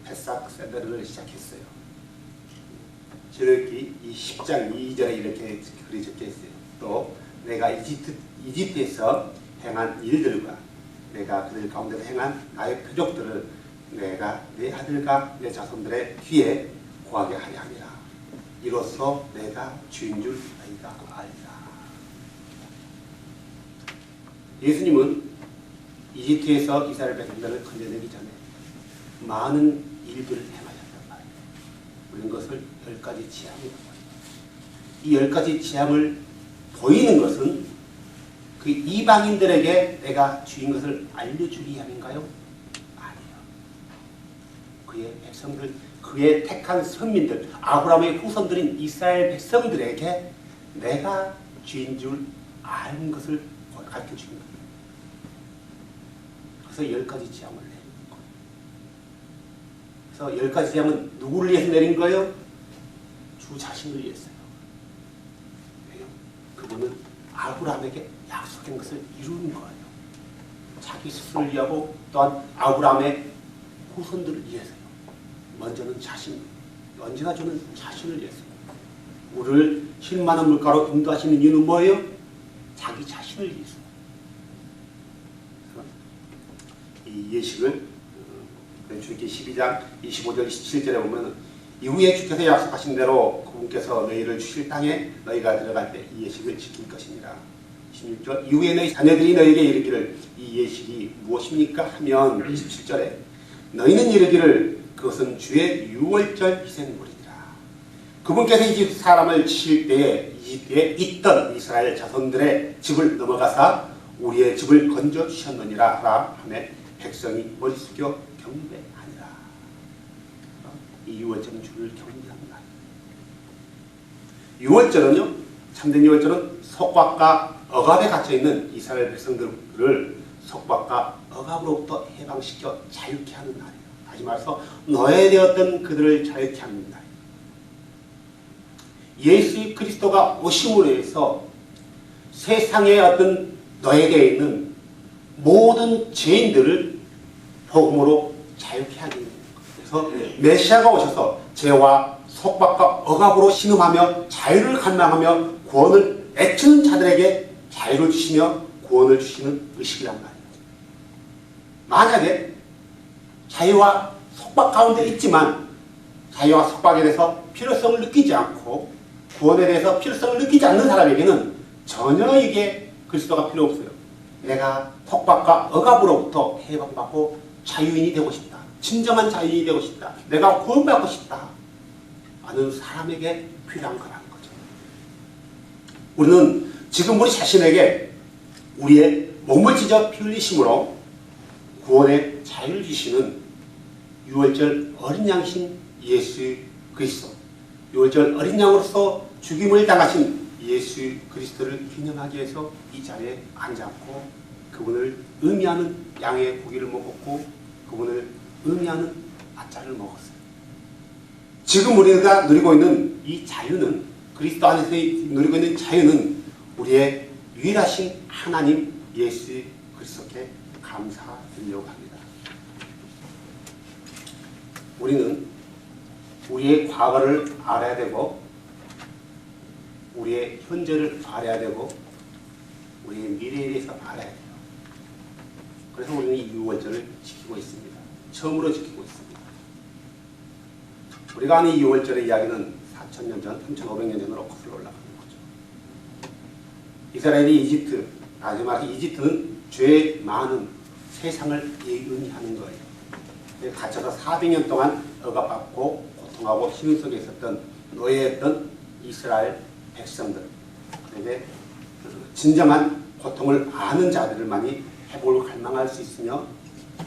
패삭 세데르를 시작했어요. 지르기 이 10장 2절에 이렇게 글이 적혀 있어요. 또 내가 이집트에서 행한 일들과 내가 그들 가운데서 행한 나의 표적들을 내가 내 아들과 내 자손들의 귀에 구하게 하려 함이라. 이로써 내가 주인 줄 너희가 알리라. 예수님은 이집트에서 이스라엘 백성들을 건져내기 전에 많은 일들을 행하셨단 말이에요. 우리는 것을 10가지 지향이라고 해요. 이 10가지 지향을 보이는 것은 그 이방인들에게 내가 주인 것을 알려주기 위함인가요? 아니에요. 그의 백성들, 그의 택한 선민들, 아브라함의 후손들인 이스라엘 백성들에게 내가 주인 줄 아는 것을 가르쳐주는 거예요. 그래서 10가지 지향을 내린 거예요. 그래서 10가지 지향은 누구를 위해서 내린 거예요? 주 자신을 위해서요. 왜요? 그분은 아브라함에게 약속한 것을 이루는 거예요. 자기 스스로를 위하고 또한 아브라함의 후손들을 위해서요. 먼저는 자신, 언제나 저는 자신을 위해서요. 우리를 실만한 물가로 인도하시는 이유는 뭐예요? 자기 자신을 위해서. 이 예식을 출애굽기 12장 25절 27절에 보면 이후에 주께서 약속하신 대로 그분께서 너희를 주실 땅에 너희가 들어갈 때 이 예식을 지킬 것이니라. 16절 이후에 너희 자녀들이 너희에게 이르기를 이 예식이 무엇입니까? 하면 27절에 너희는 이르기를 그것은 주의 6월절 희생물이니라. 그분께서 이집트 사람을 치실 때에 이집트에 있던 이스라엘 자손들의 집을 넘어가사 우리의 집을 건져 주셨느니라 하라 하며 백성이 머리 숙여 경배하니라. 이 유월절은 주를 경배하는 날. 유월절은요, 참된 유월절은 속박과 억압에 갇혀있는 이스라엘 백성들을 속박과 억압으로부터 해방시켜 자유케 하는 날이에요. 다시 말해서 노예되었던 그들을 자유케 하는 날이에요. 예수 그리스도가 오심으로 해서 세상에 어떤 노예되어 있는 모든 죄인들을 복음으로 자유케 하는 거예요. 그래서 메시아가 오셔서 죄와 속박과 억압으로 신음하며 자유를 갈망하며 구원을 애쓰는 자들에게 자유를 주시며 구원을 주시는 의식이란 말이에요. 만약에 자유와 속박 가운데 있지만 자유와 속박에 대해서 필요성을 느끼지 않고 구원에 대해서 필요성을 느끼지 않는 사람에게는 전혀 이게 그리스도가 필요 없어요. 내가 속박과 억압으로부터 해방받고 자유인이 되고 싶다. 진정한 자유인이 되고 싶다. 내가 구원받고 싶다. 하는 사람에게 필요한 거라는 거죠. 우리는 지금 우리 자신에게 우리의 몸을 찢어 피 흘리심으로 구원의 자유를 주시는 유월절 어린 양신 예수 그리스도, 유월절 어린 양으로서 죽임을 당하신 예수 그리스도를 기념하기 위해서 이 자리에 앉았고 그분을 의미하는 양의 고기를 먹었고 그분을 의미하는 아짜를 먹었어요. 지금 우리가 누리고 있는 이 자유는, 그리스도 안에서 누리고 있는 자유는 우리의 유일하신 하나님 예수 그리스도께 감사드리려고 합니다. 우리는 우리의 과거를 알아야 되고 우리의 현재를 알아야 되고 우리의 미래에 대해서 알아야 돼요. 그래서 우리는 이 유월절을 지키고 있습니다. 처음으로 지키고 있습니다. 우리가 아는 이 유월절의 이야기는 4,000년 전, 3,500년 전으로 거슬러 올라가는 거죠. 이스라엘이 이집트, 다시 말해서 이집트는 죄 많은 세상을 의미하는 거예요. 갇혀서 400년 동안 억압받고 고통하고 힘 속에 있었던 노예였던 이스라엘 백성들, 그런데 진정한 고통을 아는 자들만이 회복을 갈망할 수 있으며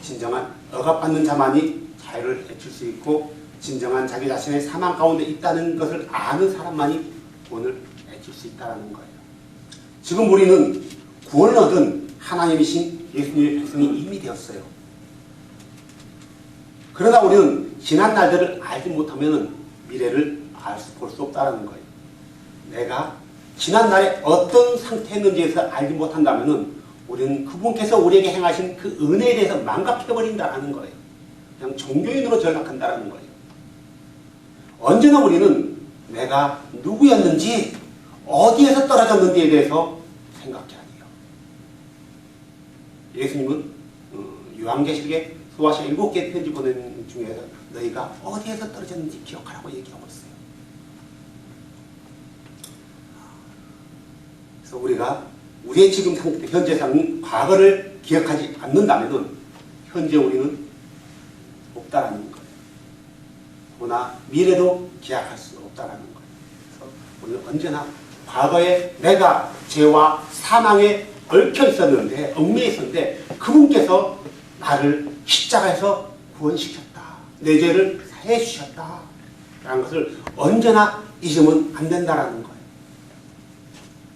진정한 억압받는 자만이 자유를 해칠 수 있고 진정한 자기 자신의 사망 가운데 있다는 것을 아는 사람만이 구원을 해칠 수 있다는 거예요. 지금 우리는 구원을 얻은 하나님이신 예수님의 백성이 이미 되었어요. 그러나 우리는 지난 날들을 알지 못하면 미래를 볼 수 없다는 거예요. 내가 지난 날에 어떤 상태였는지에서 알지 못한다면 우리는 그분께서 우리에게 행하신 그 은혜에 대해서 망각해버린다는 거예요. 그냥 종교인으로 전락한다는 거예요. 언제나 우리는 내가 누구였는지 어디에서 떨어졌는지에 대해서 생각해야 돼요. 예수님은 요한계시록에 소아시아 7개 편지 보내는 중에서 너희가 어디에서 떨어졌는지 기억하라고 얘기하고 있어요. 그래서 우리가 우리의 지금 상태, 현재 상태, 과거를 기억하지 않는다면 현재 우리는 없다라는 거예요. 그러나 미래도 기약할 수 없다라는 거예요. 그래서 우리는 언제나 과거에 내가 죄와 사망에 얽혀 있었는데, 얽매여 있었는데 그분께서 나를 십자가에서 구원시켰다. 내 죄를 사해 주셨다. 라는 것을 언제나 잊으면 안 된다라는 거예요.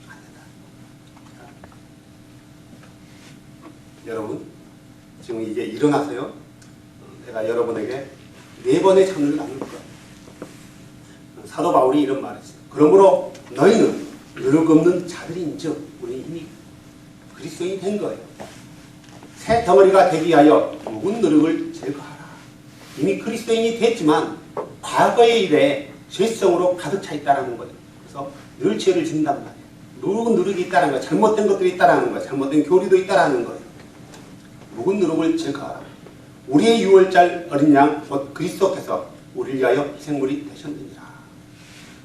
안 된다. 여러분, 지금 이제 일어나서요. 내가 여러분에게 4번의 찬을 나눌 거예요. 사도 바울이 이런 말을 했어요. 그러므로 너희는 노력 없는 자들인즉 우리 이미 그리스도인이 된 거예요. 새 덩어리가 되기 위하여 묵은 노력을 제거하라. 이미 그리스도인이 됐지만 과거의 일에 죄성으로 가득 차 있다는 거예요. 그래서 늘 죄를 짓는단 말이에요. 묵은 노력이 있다는 거예요. 잘못된 것들이 있다는 거예요. 잘못된 교리도 있다는 거예요. 묵은 노력을 제거하라. 우리의 6월절 어린 양 곧 그리스도께서 우리를 위하여 희생물이 되셨느니라.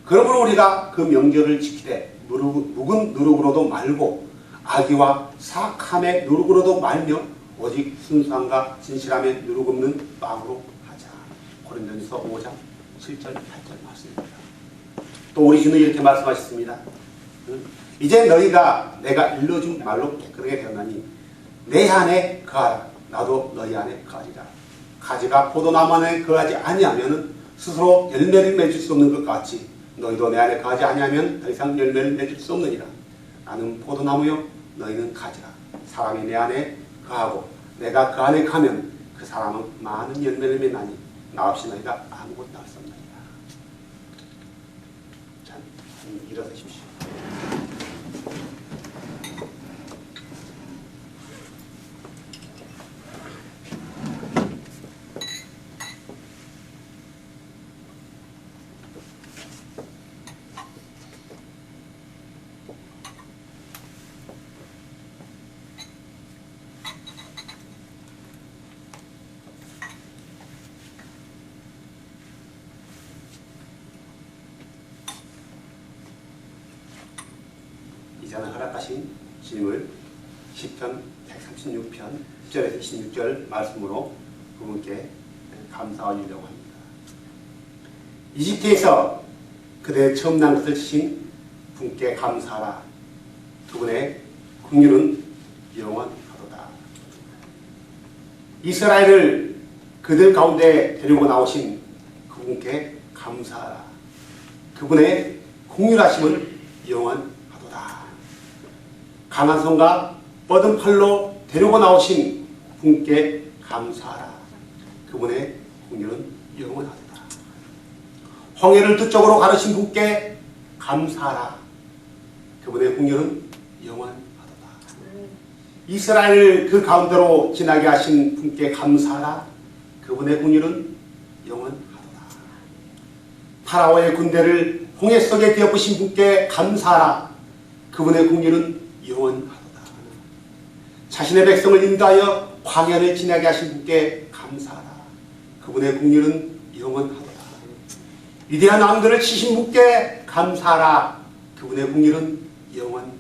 그러므로 우리가 그 명절을 지키되 묵은 누룩으로도 말고 악의와 사악함의 누룩으로도 말며 오직 순수함과 진실함의 누룩 없는 마음으로 하자. 고린도전서 5장 7절 8절 말씀입니다. 또 우리 주는 이렇게 말씀하셨습니다. 이제 너희가 내가 일러준 말로 깨끗하게 되었나니 내 안에 거하라. 나도 너희 안에 거하리라. 가지가 포도나무 안에 거하지 아니하면 스스로 열매를 맺을 수 없는 것 같이 너희도 내 안에 거하지 아니하면 더 이상 열매를 맺을 수 없느니라. 나는 포도나무요 너희는 가지라. 사람이 내 안에 거하고 내가 그 안에 가면 그 사람은 많은 열매를 맺나니 나 없이 너희가 아무것도 할 수 없느니라. 자, 일어서십시오. 이자는 허락하신 주님을 시편 136편 10절에서 26절 말씀으로 그분께 감사하려고 합니다. 이집트에서 그대 처음 난 것을 치신 분께 감사하라. 그분의 긍휼은 영원하도다. 이스라엘을 그들 가운데 데리고 나오신 그분께 감사하라. 그분의 긍휼하심은 영원하도다. 강한 손과 뻗은 팔로 데리고 나오신 분께 감사하라. 그분의 긍휼은 영원하도다. 홍해를 두 쪽으로 가르신 분께 감사하라. 그분의 긍휼은 영원하도다. 이스라엘을 그 가운데로 지나게 하신 분께 감사하라. 그분의 긍휼은 영원하도다. 파라오의 군대를 홍해 속에 뒤엎으신 분께 감사하라. 그분의 긍휼은 영원하도다. 자신의 백성을 인도하여 광야를 지나게 하신 분께 감사하라. 그분의 긍휼은 영원하도다. 위대한 왕들을 치신 분께 감사하라. 그분의 긍휼은 영원하도다.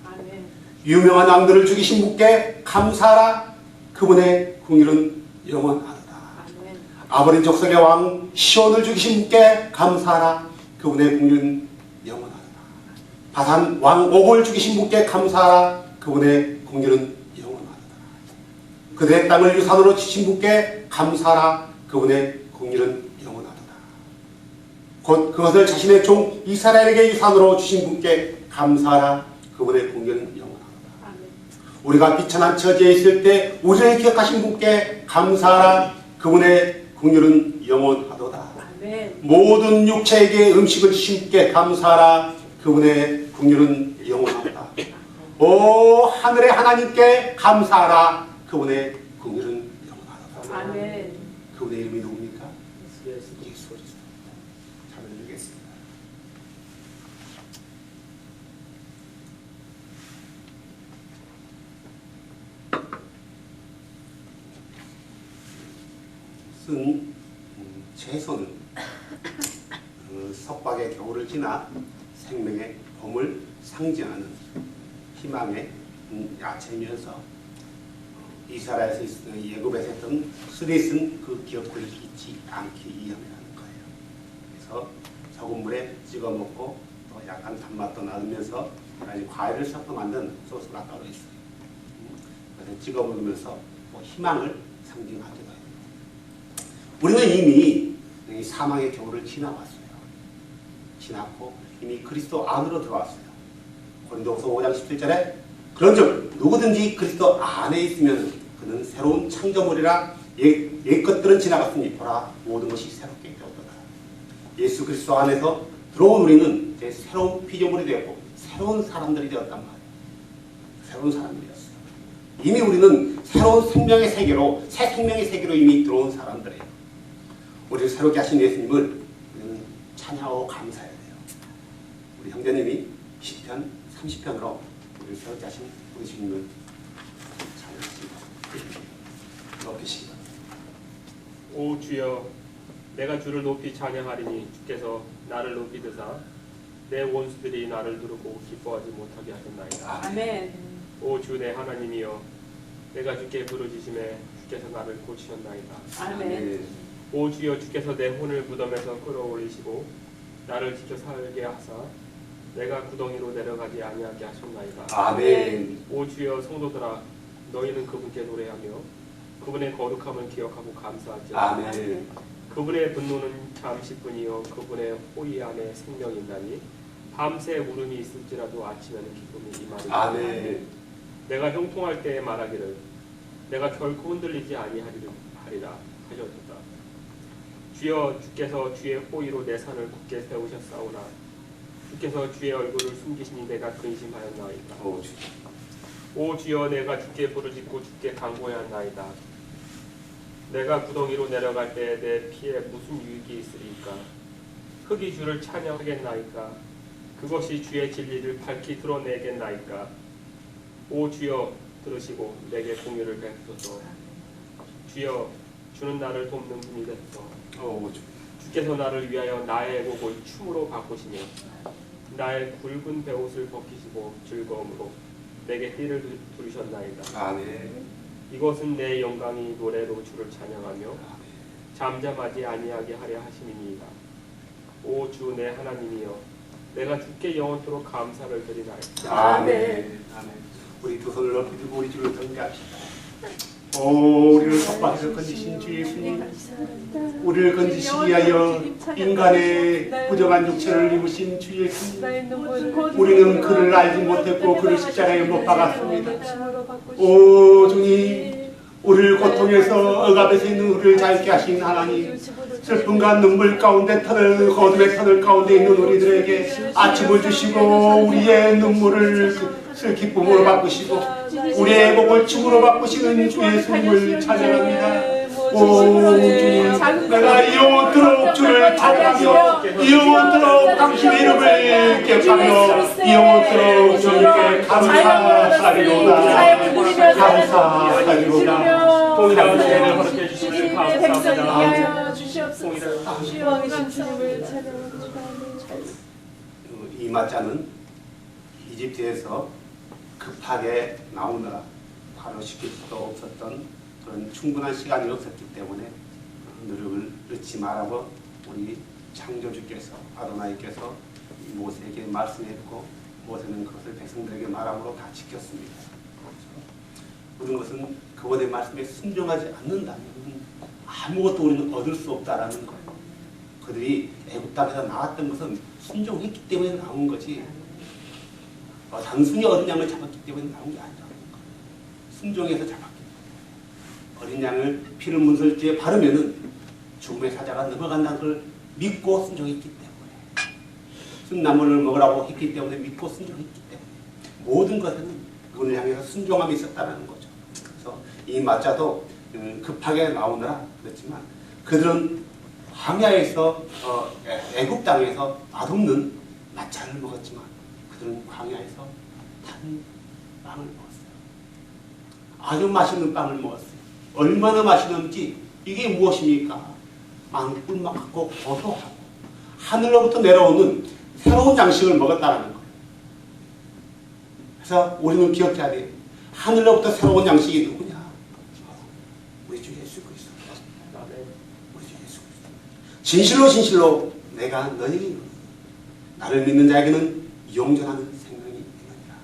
아멘. 유명한 왕들을 죽이신 분께 감사하라. 그분의 긍휼은 영원하도다. 아멘. 아버린 족속의 왕 시온을 죽이신 분께 감사하라. 그분의 긍휼은 영원하도다. 바산 왕 옥을 죽이신 분께 감사하라. 그분의 긍휼은 영원하도다. 그들의 땅을 유산으로 주신 분께 감사하라. 그분의 긍휼은 영원하도다. 곧 그것을 자신의 종 이스라엘에게 유산으로 주신 분께 감사하라. 그분의 긍휼은 영원하도다. 아멘. 우리가 비천한 처지에 있을 때 우리를 기억하신 분께 감사하라. 그분의 긍휼은 영원하도다. 아멘. 모든 육체에게 음식을 주신 분께 감사하라. 그분의 긍휼은 영원하다. 오 하늘의 하나님께 감사하라. 그분의 긍휼은 영원하다. 아멘. 그분의 이름이 누굽니까? 예수. 예수 그리스도. 참여드리겠습니다. 쓴 채소는 석박의 겨울을 지나 생명의 봄을 상징하는 희망의 야채면서 이스라엘에서 예굽에서 했던 쓰리쓴 그 기업들을 잊지 않기 위함이라는 거예요. 그래서 소금물에 찍어 먹고 또 약간 단맛도 나면서 과일을 섞어 만든 소스가 따로 있어요. 그래서 찍어 먹으면서 뭐 희망을 상징하기도 해요. 우리는 이미 이 사망의 겨울을 지나왔어요. 지났고 이미 그리스도 안으로 들어왔어요. 고린도후서 5장 17절에 그런즉 누구든지 그리스도 안에 있으면 그는 새로운 창조물이라 옛 것들은 지나갔으니 보라 모든 것이 새롭게 되었도다. 예수 그리스도 안에서 들어온 우리는 이제 새로운 피조물이 되었고 새로운 사람들이 되었단 말이에요. 새로운 사람들이었어요. 이미 우리는 새로운 생명의 세계로 새 생명의 세계로 이미 들어온 사람들이에요. 우리를 새롭게 하신 예수님을 우리는 찬양하고 감사해야 돼요. 우리 형제님이 10편, 30편으로 우리를 새롭게 하신 우리 주님을 찬양하십니다. 높이 시기다. 오 주여, 내가 주를 높이 찬양하리니 주께서 나를 높이 드사 내 원수들이 나를 두르고 기뻐하지 못하게 하셨나이다. 아멘. 오 주 내 하나님이여, 내가 주께 부르짖음에 주께서 나를 고치셨나이다. 아멘. 오 주여, 주께서 내 혼을 무덤에서 끌어올리시고 나를 지켜 살게 하사 내가 구덩이로 내려가지 아니하게 하셨나이다. 아멘. 오 주여, 성도들아, 너희는 그분께 노래하며 그분의 거룩함을 기억하고 감사하죠. 아멘. 그분의 분노는 잠시뿐이요 그분의 호의 안에 생명이 있나니 밤새 울음이 있을지라도 아침에는 기쁨이 임하리라. 아멘. 내가 형통할 때에 말하기를 내가 결코 흔들리지 아니하리라 하셨다. 주여 주께서 주의 호의로 내 산을 굳게 세우셨사오나 주께서 주의 얼굴을 숨기시니 내가 근심하였나이다. 오 주여 내가 주께 부르짖고 주께 간구하였나이다. 내가 구덩이로 내려갈 때에 내 피에 무슨 유익이 있으리까? 흙이 주를 찬양하겠나이까? 그것이 주의 진리를 밝히 드러내겠나이까? 오 주여 들으시고 내게 공유를 베푸소서. 주여 주는 나를 돕는 분이 되소서. 주께서 나를 위하여 나의 애곡을 춤으로 바꾸시며 나의 굵은 베옷을 벗기시고 즐거움으로 내게 띠를 두르셨나이다. 아멘. 이것은 내 영광이 노래로 주를 찬양하며 잠잠하지 아니하게 하려 하심이니이다. 오 주 내 하나님이여 내가 주께 영원토록 감사를 드리나이다. 아멘. 아멘. 우리 두 손을 높이 들고 우리 주를 경배합시다. 오 우리를 속박해서 건지신 주 예수님, 우리를 건지시기 위하여 인간의 부정한 육체를 입으신 주 예수님, 우리는 그를 알지 못했고 그를 십자가에 못 박았습니다. 오 주님, 우리를 고통해서 억압에서 있는 우리를 자유케 하신 하나님, 슬픔과 눈물 가운데 어둠의 터널 가운데 있는 우리들에게 아침을 주시고 우리의 눈물을 기쁨으로 바꾸시고 우리의 애곡을 춤으로 바꾸시는 주 예수님을 찬양합니다. 오 주님, 내가 영원토록 주를 찬양하며 영원토록 당신의 이름을 기억하며 영원토록 주님께 감사하리로다. 감사하리로다. 동일한 은혜를 허락해 주시니 감사합니다. 이 마자는 이집트에서 급하게 나오느라 바로 시킬 수도 없었던 그런 충분한 시간이 없었기 때문에 노력을 넣지 말라고 우리 창조주께서 아도나이께서 모세에게 말씀했고 모세는 그것을 백성들에게 말함으로 다 지켰습니다. 모든 것은 그분의 말씀에 순종하지 않는다면 아무것도 우리는 얻을 수 없다라는 거예요. 그들이 애굽 땅에서 나왔던 것은 순종했기 때문에 나온 거지 단순히 어린 양을 잡았기 때문에 나온 게 아니라는 거예요. 순종해서 잡았기 때문에 어린 양을 피를 문설주에 바르면은 죽음의 사자가 넘어간다는 걸 믿고 순종했기 때문에 순나물을 먹으라고 했기 때문에 믿고 순종했기 때문에 모든 것에는 그분을 향해서 순종함이 있었다는 거죠. 그래서 이 마자도 급하게 나오느라 그렇지만 그들은 광야에서 애굽 땅에서 맛없는 마차를 먹었지만 그들은 광야에서 단 빵을 먹었어요. 아주 맛있는 빵을 먹었어요. 얼마나 맛있는지 이게 무엇입니까? 망꿀만 갖고 고소하고 하늘로부터 내려오는 새로운 양식을 먹었다는 거예요. 그래서 우리는 기억해야 돼요. 하늘로부터 새로운 양식이 누구냐? 우리 주 예수 그리스도. 우리 주 예수 그리스도. 진실로 진실로 내가 너희 나를 믿는 자에게는 영존하는 생명이 있느니라.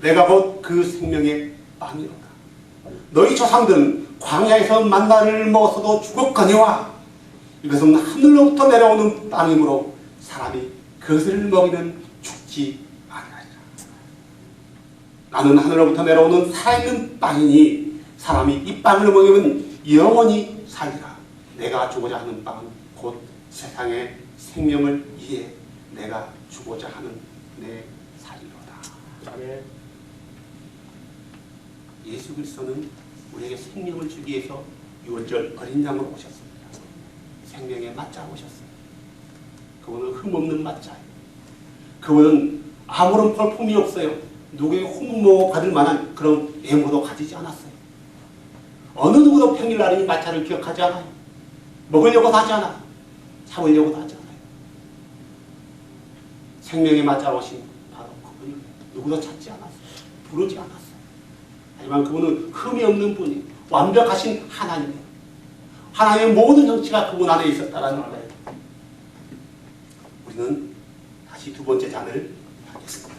내가 곧 그 생명의 빵이로다. 너희 조상들은 광야에서 만나를 먹었어도 죽었거니와 이것은 하늘로부터 내려오는 빵이므로 사람이 그것을 먹이면 죽지 아니하리라. 나는 하늘로부터 내려오는 살아있는 빵이니 사람이 이 빵을 먹으면 영원히 살리라. 내가 주고자 하는 빵은 곧 세상의 생명을 위해 내가 주고자 하는 내 살이로다. 아멘. 예수 그리스도는 우리에게 생명을 주기 위해서 6월절 어린 양으로 오셨습니다. 생명의 맞자 오셨어요. 그분은 흠없는 맞자예요. 그분은 아무런 볼품이 없어요. 누구의 흠모 받을 만한 그런 외모도 가지지 않았어요. 어느 누구도 평일날에 이 맞자를 기억하지 않아요. 먹으려고도 하지 않아요. 참으려고도 하지 않아요. 생명의 맞자로 오신 바로 그분이 누구도 찾지 않았어요. 부르지 않았어요. 하지만 그분은 흠이 없는 분이 완벽하신 하나님이에요. 하나님의 모든 정치가 그분 안에 있었다는 거예요. 우리는 다시 두 번째 잔을 하겠습니다.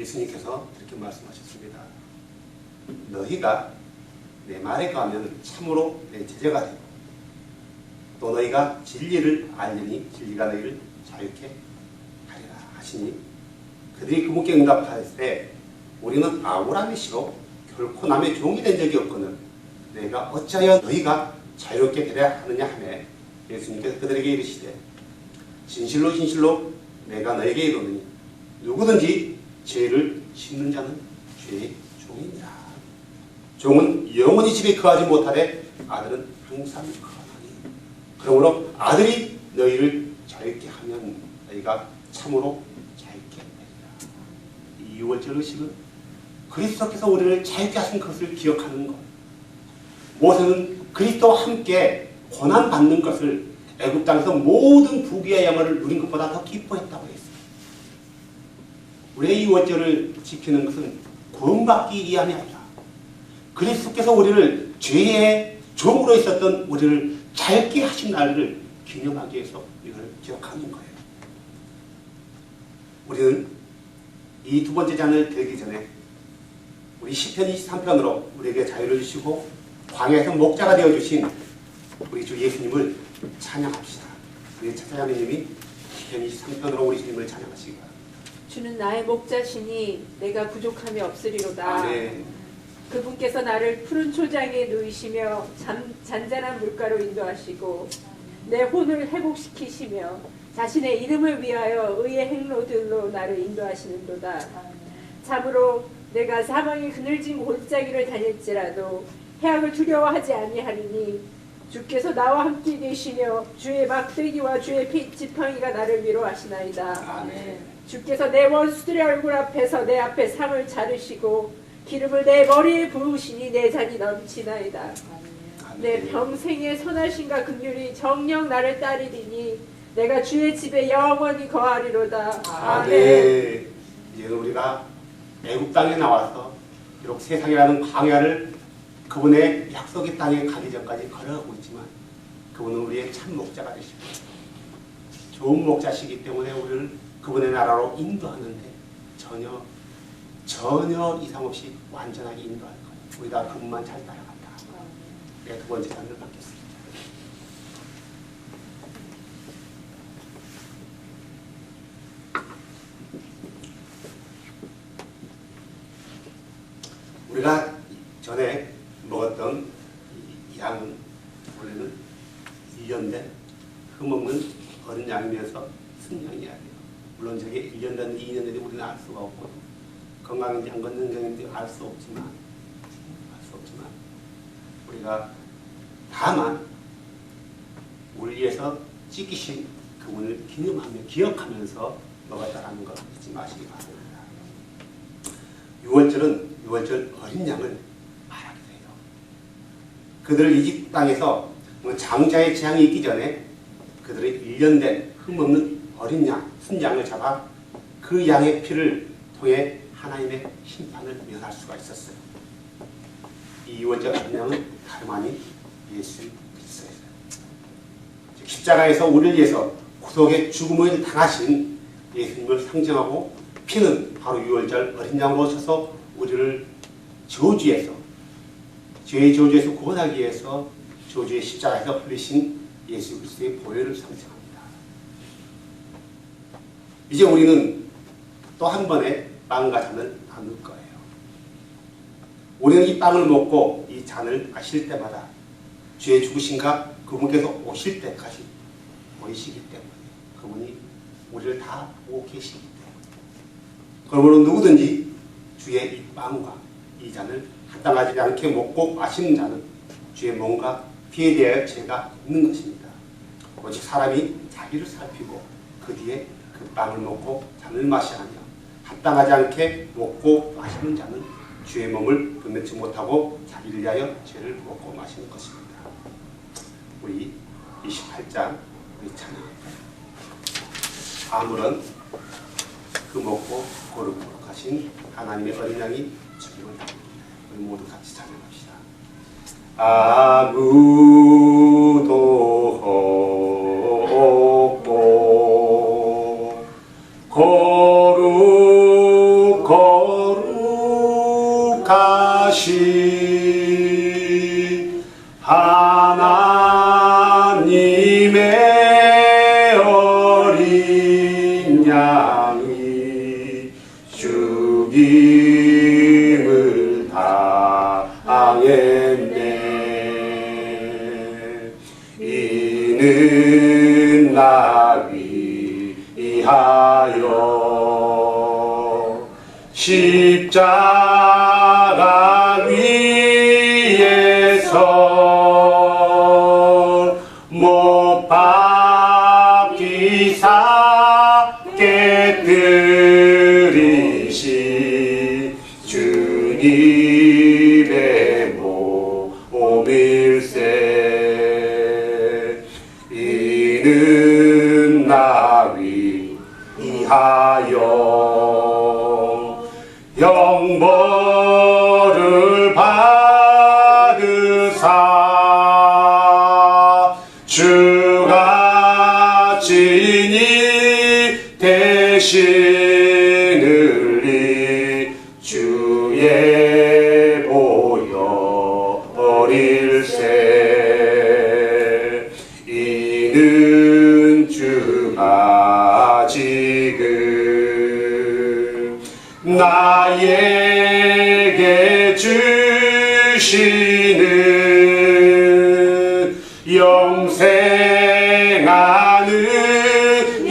예수님께서 이렇게 말씀하셨습니다. 너희가 내 말에 거하면 참으로 내 제자가 되고 또 너희가 진리를 알리니 진리가 너희를 자유케 하리라 하시니 그들이 그분께 응답할 때 우리는 아브라함이시로 결코 남의 종이 된 적이 없거늘 내가 어찌하여 너희가 자유롭게 되려 하느냐 하매 예수님께서 그들에게 이르시되 진실로 진실로 내가 너에게 이르노니 누구든지 죄를 짓는 자는 죄의 종이니라. 종은 영원히 집에 거하지 못하되 아들은 항상 거하나니 그러므로 아들이 너희를 자유케 하면 너희가 참으로 자유케 되리라. 이 유월절 의식은 그리스도께서 우리를 자유케 하신 것을 기억하는 것. 모세는 그리스도와 함께 고난받는 것을 애굽 땅에서 모든 부귀와 영화를 누린 것보다 더 기뻐했다고 했습니다. 우리의 유월절을 지키는 것은 구원받기 위함이 아니라 그리스도께서 우리를 죄의 종으로 있었던 우리를 자유케 하신 날을 기념하기 위해서 이걸 기억하는 거예요. 우리는 이 두 번째 잔을 들기 전에 우리 시편 23편으로 우리에게 자유를 주시고 광야에서 목자가 되어주신 우리 주 예수님을 찬양합시다. 우리 찬양님이 시편 23편으로 우리 주님을 찬양하시기 바랍니다. 주는 나의 목자시니 내가 부족함이 없으리로다. 네. 그분께서 나를 푸른 초장에 누이시며 잔잔한 물가로 인도하시고 내 혼을 회복시키시며 자신의 이름을 위하여 의의 행로들로 나를 인도하시는도다. 참으로 내가 사망의 그늘진 골짜기를 다닐지라도 해악을 두려워하지 아니하리니 주께서 나와 함께 계시며 주의 막대기와 주의 지팡이가 나를 위로하시나이다. 아멘. 주께서 내 원수들의 얼굴 앞에서 내 앞에 상을 자르시고 기름을 내 머리에 부으시니 내 잔이 넘치나이다. 내 평생의 선하심과 긍휼이 정녕 나를 따르리니 내가 주의 집에 영원히 거하리로다. 아멘. 이제 우리가 애굽 땅에 나와서 비록 세상이라는 광야를 그분의 약속의 땅에 가기 전까지 걸어가고 있지만 그분은 우리의 참 목자가 되시고 좋은 목자시기 때문에 우리를 그분의 나라로 인도하는데 전혀 이상 없이 완전하게 인도할 거예요. 우리가 그분만 잘 따라간다. 네, 두 번째 잔을 받겠습니다. 우리가 전에 먹었던 이 양은 원래는 1년 된 흠없는 어린 양이면서 순양이어야 돼요. 물론 저게 1년 된 2년 된지 우리는 알 수가 없고 건강인지 안 건강인지 알 수 없지만 우리가 다만 우리 위해서 찢기신 그분을 기념하며 기억하면서 먹었다라는 것 잊지 마시기 바랍니다. 유월절 어린 양을 말하기도 해요. 그들을 이집 땅에서 장자의 재앙이 있기 전에 그들의 1년 된 흠없는 어린 양, 순양을 잡아 그 양의 피를 통해 하나님의 심판을 면할 수가 있었어요. 이 유월절 어린 양은 다름 아닌 예수 그리스도예요. 십자가에서 우리를 위해서 구속의 죽음을 당하신 예수님을 상징하고 피는 바로 유월절 어린 양으로 오셔서 우리를 저주에서 죄의 저주에서 구원하기 위해서 저주의 십자가에서 흘리신 예수 그리스도의 보혈을 상징합니다. 이제 우리는 또 한 번에 빵과 잔을 나눌 거예요. 우리는 이 빵을 먹고 이 잔을 마실 때마다 주의 죽으심과 그분께서 오실 때까지 보이시기 때문에 그분이 우리를 다 보고 계시기 때문에 그러므로 누구든지 주의 이 빵과 이 잔을 합당하지 않게 먹고 마시는 자는 주의 몸과 피에 대하여 죄가 있는 것입니다. 오직 사람이 자기를 살피고 그 뒤에 그 빵을 먹고 잔을 마셔야 하며 합당하지 않게 먹고 마시는 자는 주의 몸을 분명치 못하고 자기를 위하여 죄를 먹고 마시는 것입니다. 우리 28장 우리 찬양합니다. 아무런 그 먹고 거룩하신 하나님의 어린 양이 죽임을 당합니다. 우리 모두 같이 찬양합시다. 아무도 없고 거룩 거룩하신 하나님의 어린 양이 죽임을 당했네. 이는 나 위하여 십자가 위에서 못 박히사 깨뜨리신 주님의 몸일세. 이는 나 위하여 영벌을 받으사 주가 진이 되시느니 주의 보혈일세. 이는 주가 지금 나에게 주시는 영생하는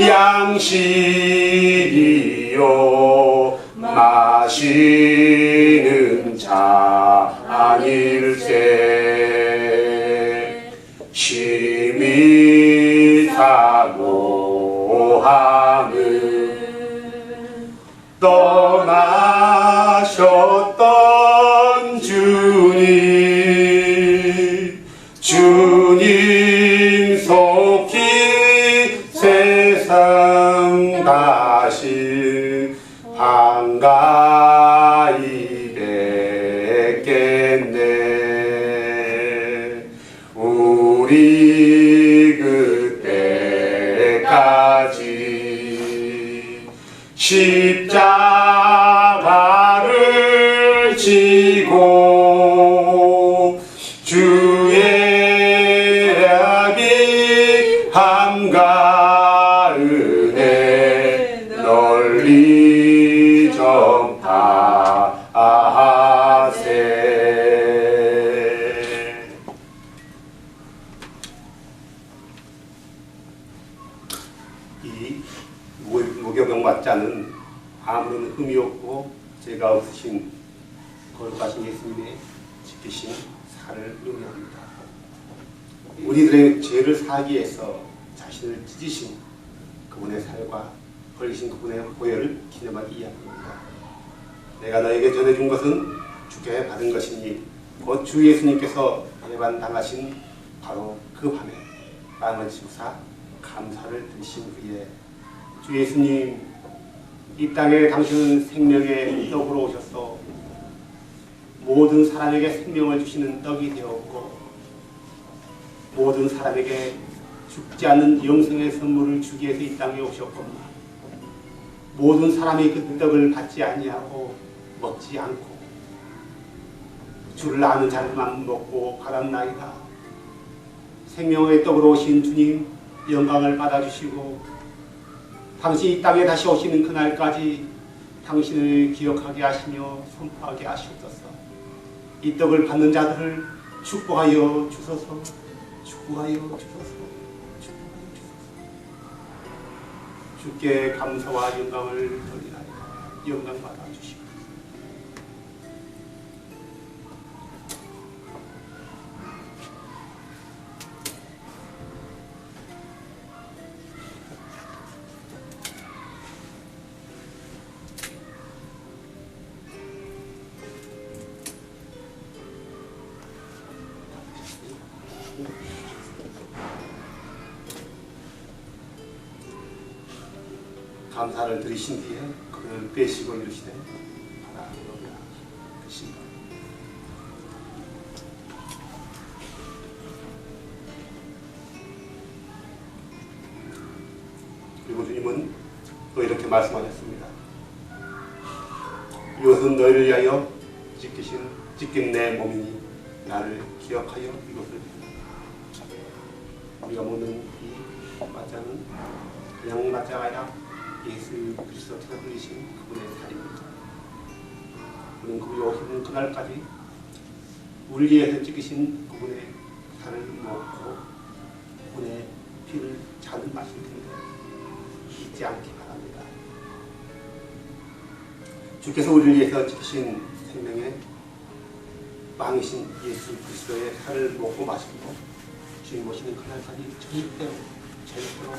양식이요 마시는 잔일세. 심히 사모하는 떠나셨던 주님 속히 세상 다시 한가히 뵙겠네. 우리 그때까지 십자가를 지고 주의 아비 한가은에 널리 전파하세. 이 무교병맞자는 아무런 흠이 없고 죄가 없으신 거룩하신 예수님의 지키신 살을 의미합니다. 우리들의 죄를 사하기 위해서 자신을 찢으신 그분의 살과 흘리신 그분의 보혈을 기념하기 이야기입니다. 내가 너에게 전해준 것은 주께 받은 것이니 곧 주 예수님께서 배반당하신 바로 그 밤에 빵을 지우사 감사를 드리신 후에 주 예수님, 이 땅에 당신은 생명의 떡으로 오셔서 모든 사람에게 생명을 주시는 떡이 되었고 모든 사람에게 죽지 않는 영생의 선물을 주기 위해서 이 땅에 오셨거나 모든 사람이 그 떡을 받지 아니하고 먹지 않고 주를 아는 자들만 먹고 받았나이다. 생명의 떡으로 오신 주님, 영광을 받아주시고 당신이 이 땅에 다시 오시는 그날까지 당신을 기억하게 하시며 선포하게 하시옵소서. 이 떡을 받는 자들을 축복하여 주소서. 축복하여 주소서. 축복하여 주소서. 주께 감사와 영광을 돌리나이다. 영광 받아주시옵소서. 감사를 드리신 뒤에 그를 빼시고 이르시되 바라보라 하신다. 그리고 주님은 또 이렇게 말씀하셨습니다. 이것은 너희를 위하여 찢긴 내 몸이니 나를 기억하여 이것을 우리가 먹는 이 맞자는 그냥 맞자가 아니라 예수 그리스도께서 흘리신 그분의 살입니다. 우리는 그분이 오시는 그날까지 우리 위해서 찍으신 그분의 살을 먹고 그분의 피를 잔을 마실 텐데 잊지 않기 바랍니다. 주께서 우리를 위해서 찍으신 생명의 왕이신 예수 그리스도의 살을 먹고 마시고 주님 오시는 그날까지 절대로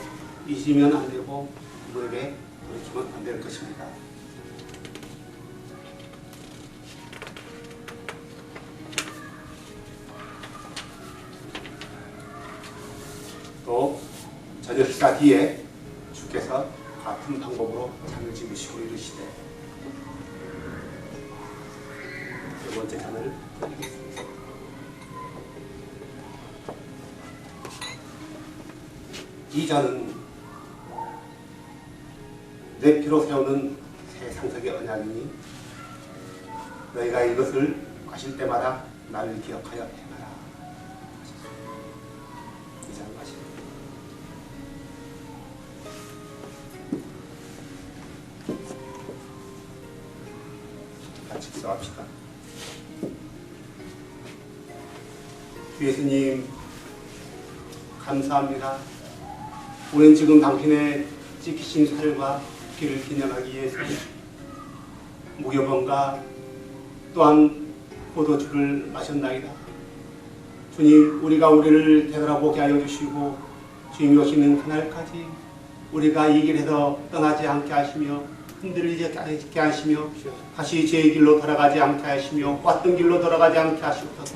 잊으면 안 되고 그분에게 돌이키면 안 될 것입니다. 또 저녁 식사 뒤에 주께서 같은 방법으로 잔을 집으시고 이르시되 두 번째 잔을 드리겠습니다. 이 잔은 내 피로 세우는 새 상속의 언약이니 너희가 이것을 마실 때마다 나를 기억하여 행하라. 이 잔 마시고 같이 기도합시다. 주 예수님 감사합니다. 우리는 지금 당신의 찢기신 살과 피를 기념하기 위해서 무교병과 또한 포도주를 마셨나이다. 주님, 우리가 우리를 되돌아보게 하여 주시고 주님이 오시는 그날까지 우리가 이 길에서 떠나지 않게 하시며 흔들리지 않게 하시며 다시 제 길로 돌아가지 않게 하시며 왔던 길로 돌아가지 않게 하시옵소서.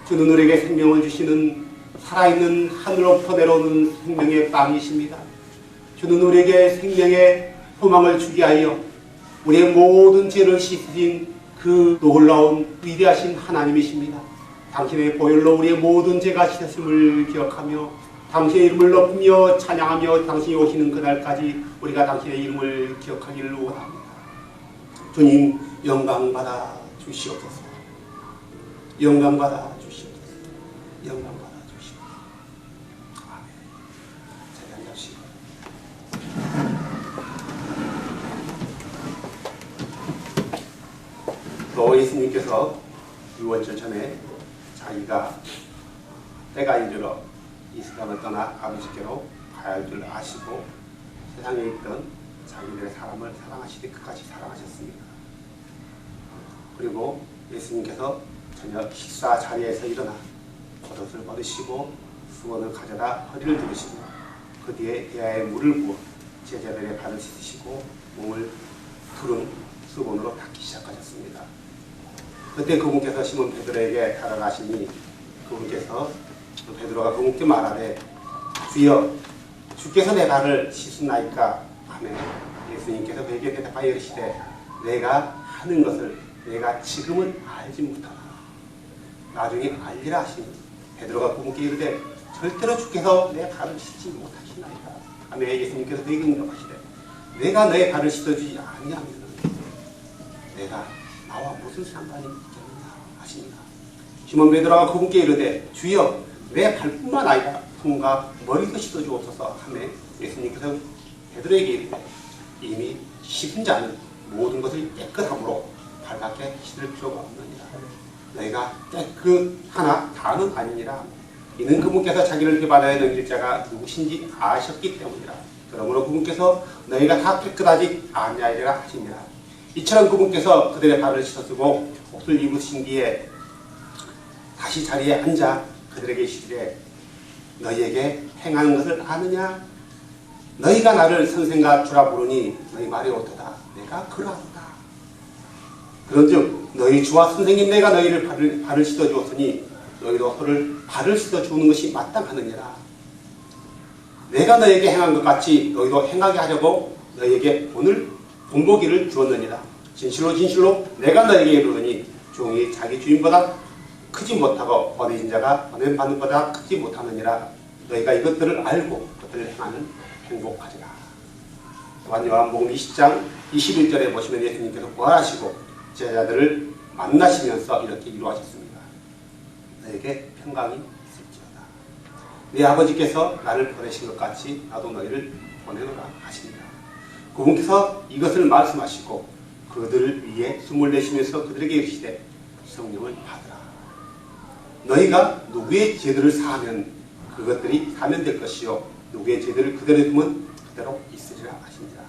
주는 우리에게 생명을 주시는 살아있는 하늘로부터 내려오는 생명의 빵이십니다. 주는 우리에게 생명의 소망을 주게 하여 우리의 모든 죄를 씻으신 그 놀라운 위대하신 하나님이십니다. 당신의 보혈로 우리의 모든 죄가 씻었음을 기억하며 당신의 이름을 높이며 찬양하며 당신이 오시는 그날까지 우리가 당신의 이름을 기억하기를 원합니다. 주님, 영광받아 주시옵소서. 영광받아 주시옵소서. 영광받아 주시옵소서. 아멘. 자리 앉으시고 또 예수님께서 유월절 전에 자기가 때가 이르러 이 세상을 떠나 아버지께로 가야 할 줄 아시고 세상에 있던 자기들의 사람을 사랑하시되 끝까지 사랑하셨습니다. 그리고 예수님께서 저녁 식사 자리에서 일어나 겉옷을 벗으시고 수건을 가져다 허리를 두르시고 그 뒤에 대야에 물을 부어 제자들의 발을 씻으시고 몸을 두른 수건으로 닦기 시작하셨습니다. 그때 그분께서 시몬 베드로에게 다가가시니 그분께서 베드로가 그분께 말하되 주여 주께서 내 발을 씻으나이까 하매 예수님께서 그에게 대답하여 이르시되 내가 하는 것을 내가 지금은 알지 못하나 나중에 알리라 하시니 베드로가 그분께 이르되 절대로 주께서 내 발을 씻지 못하시나이까 하매 예수님께서 그에게 응답하시되 내가 너의 발을 씻어주지 아니하면 내가 나와 무슨 상관이 있겠느냐 하십니다. 시몬 베드로가 그분께 이르되 주여 내 발뿐만 아니라 손과 머리도 씻어주옵소서 하매 예수님께서 베드로에게 이르되 이미 씻은 자는 모든 것을 깨끗함으로 발밖에 씻을 필요가 없느니라. 너희가 깨끗하나 다는 아니니라. 이는 그분께서 자기를 비받아야 넘길 자가 누구신지 아셨기 때문이라. 그러므로 그분께서 너희가 다 깨끗하지 아니하리라 하시니라. 이처럼 그분께서 그들의 발을 씻어주고 옷을 입으신 뒤에 다시 자리에 앉아 그들에게 이르시되 너희에게 행하는 것을 아느냐? 너희가 나를 선생과 주라 부르니 너희 말이 옳도다. 내가 그러하도다. 그런즉 너희 주와 선생님 내가 너희를 발을 씻어주었으니 너희도 서로를 발을 씻어주는 것이 마땅하느니라. 내가 너희에게 행한 것 같이 너희도 행하게 하려고 너희에게 오늘 본보기를 주었느니라. 진실로 진실로 내가 너희에게 이르노니 종이 자기 주인보다 크지 못하고 어린 자가 은혜 받는 것보다 크지 못하느니라. 너희가 이것들을 알고 그것들을 행하는 행복하리라. 또한 요한복음 20장 21절에 보시면 예수님께서 부활하시고 제자들을 만나시면서 이렇게 이루하셨습니다. 너에게 평강이 있을지어다. 네 아버지께서 나를 보내신 것 같이 나도 너희를 보내노라 하십니다. 그분께서 이것을 말씀하시고 그들을 위해 숨을 내쉬면서 그들에게 이르시되 성령을 받으라. 너희가 누구의 죄들을 사하면 그것들이 사면될 것이요 누구의 죄들을 그대로 두면 그대로 있으리라 하십니다.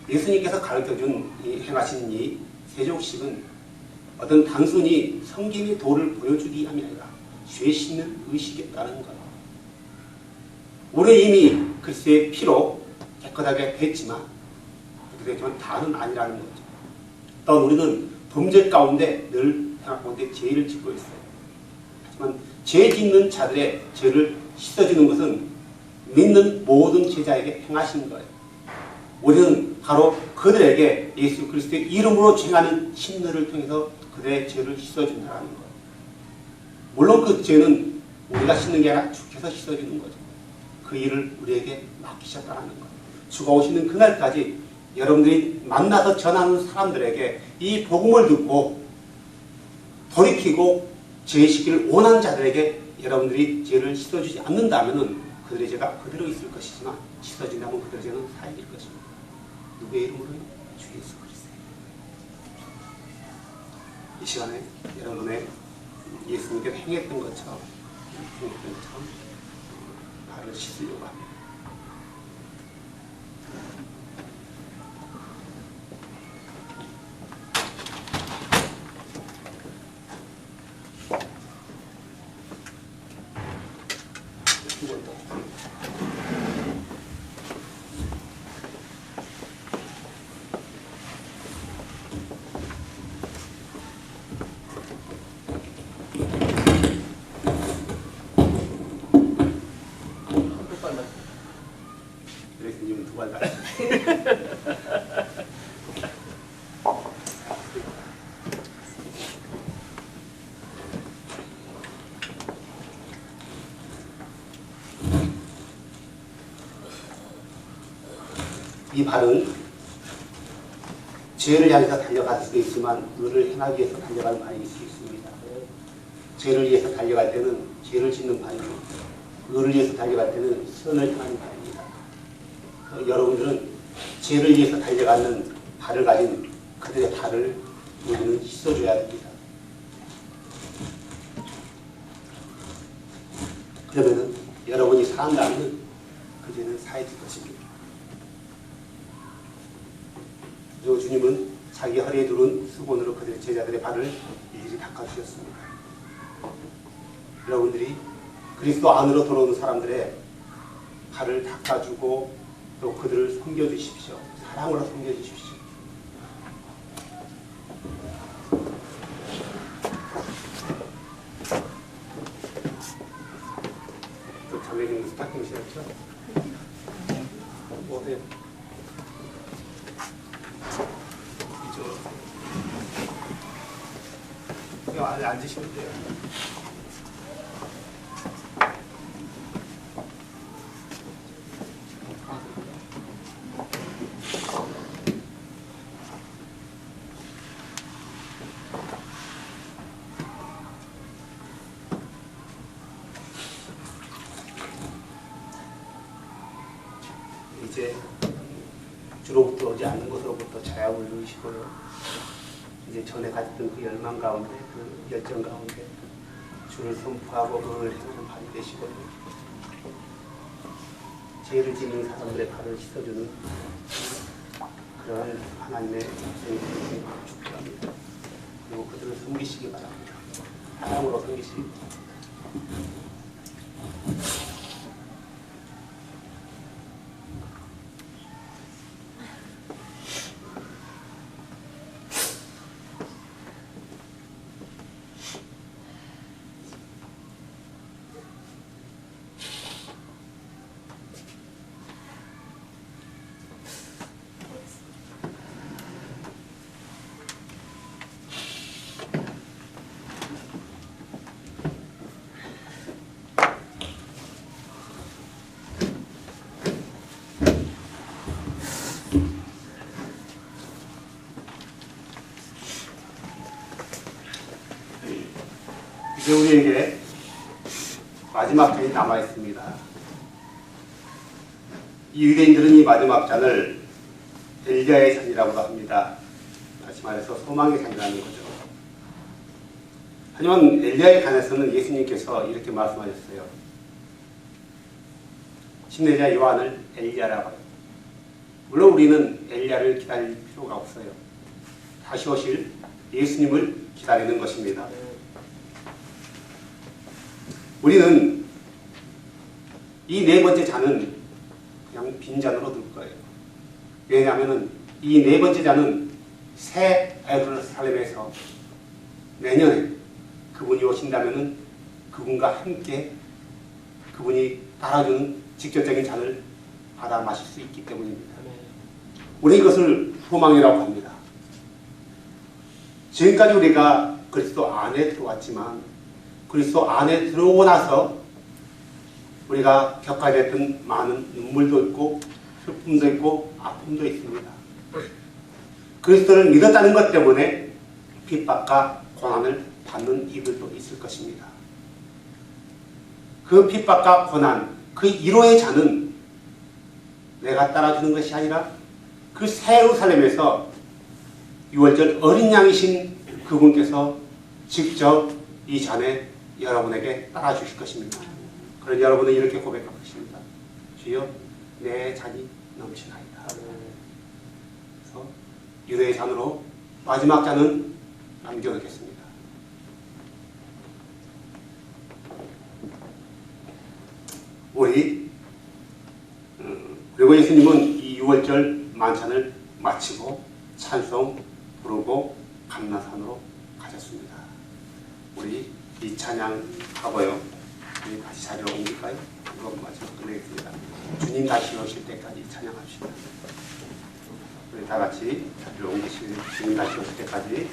예수님께서 가르쳐준 행하신 이 세족식은 어떤 단순히 섬김의 도를 보여주기 위함이 아니라 죄 씻는 의식이었다는 것. 우리 이미 그리스도의 피로 깨끗하게 됐지만 그렇게 되지만 다는 아니라는 거죠. 또한 우리는 범죄 가운데 늘 생각 가운데 죄를 짓고 있어요. 하지만 죄 짓는 자들의 죄를 씻어주는 것은 믿는 모든 제자에게 행하신 거예요. 우리는 바로 그들에게 예수 그리스도의 이름으로 행하는 신들을 통해서 그들의 죄를 씻어준다는 거예요. 물론 그 죄는 우리가 씻는 게 아니라 주께서 씻어주는 거죠. 그 일을 우리에게 맡기셨다는 거예요. 주가 오시는 그날까지 여러분들이 만나서 전하는 사람들에게 이 복음을 듣고 돌이키고 죄의식을 원하는 자들에게 여러분들이 죄를 씻어주지 않는다면 그들의 죄가 그대로 있을 것이지만 씻어진다면 그들의 죄는 사해질 것입니다. 누구의 이름으로요? 주 예수 그리스도. 이 시간에 여러분의 예수님께서 행했던 것처럼 발을 씻으려고 합니다. 예수님은 두 발 다. 이 발은 죄를 향해서 달려갈 수도 있지만 의를 행하기 위해서 달려가는 발일 수 있습니다. 죄를 위해서 달려갈 때는 죄를 짓는 발이고 의를 위해서 달려갈 때는 선을 향하는 발입니다. 여러분들은 죄를 위해서 달려가는 발을 가진 그들의 발을 우리는 씻어줘야 됩니다. 그러면 여러분이 사한다면 그 죄는 사해질 것입니다. 그리고 주님은 자기 허리에 두른 수건으로 그들의 제자들의 발을 일일이 닦아주셨습니다. 여러분들이 그리스도 안으로 들어오는 사람들의 발을 닦아주고 또 그들을 섬겨주십시오. 사랑으로 섬겨주십시오. 또 자매님 스타킹 신었죠? 뭐세요? 이쪽으로. 그냥 안에 앉으시면 돼요. 이제 주로부터 오지 않는 것으로부터 자유를 누리시고요. 이제 전에 가졌던 그 열망 가운데, 그 열정 가운데 주를 선포하고 그걸 행하는 발이 되시고요. 죄를 짓는 사람들의 발을 씻어주는 그런 하나님의 생명을 축복합니다. 그리고 그들을 섬기시기 바랍니다. 사랑으로 섬기시기 바랍니다. 이제 우리에게 마지막 잔이 남아 있습니다. 이 유대인들은 이 마지막 잔을 엘리야의 잔이라고도 합니다. 다시 말해서 소망의 잔이라는 거죠. 하지만 엘리야의 잔에서는 예수님께서 이렇게 말씀하셨어요. 신내자 요한을 엘리야라고 해요. 물론 우리는 엘리야를 기다릴 필요가 없어요. 다시 오실 예수님을 기다리는 것입니다. 우리는 이 네 번째 잔은 그냥 빈잔으로 둘 거예요. 왜냐하면 이 네 번째 잔은 새 예루살렘에서 내년에 그분이 오신다면 그분과 함께 그분이 따라주는 직접적인 잔을 받아 마실 수 있기 때문입니다. 우리 이것을 소망이라고 합니다. 지금까지 우리가 그리스도 안에 들어왔지만 그리스도 안에 들어오고 나서 우리가 겪어야 됐던 많은 눈물도 있고 슬픔도 있고 아픔도 있습니다. 그리스도를 믿었다는 것 때문에 핍박과 고난을 받는 이들도 있을 것입니다. 그 핍박과 고난, 그 위로의 잔은 내가 따라주는 것이 아니라 그 새 예루살렘에서 유월절 어린 양이신 그분께서 직접 이 잔에 여러분에게 따라주실 것입니다. 그런 여러분은 이렇게 고백할 것입니다. 주여 내 잔이 넘치나이다. 그래서 유대의 잔으로 마지막 잔은 남겨놓겠습니다. 우리 그리고 예수님은 이 유월절 만찬을 마치고 찬송 부르고 감나산으로 가셨습니다. 우리 이 찬양하고요. 우리 다시 자리로 옮길까요? 그럼 마지막 끝내겠습니다. 주님 다시 오실 때까지 찬양합시다. 우리 다 같이 자리로 옮기시고 주님 다시 오실 때까지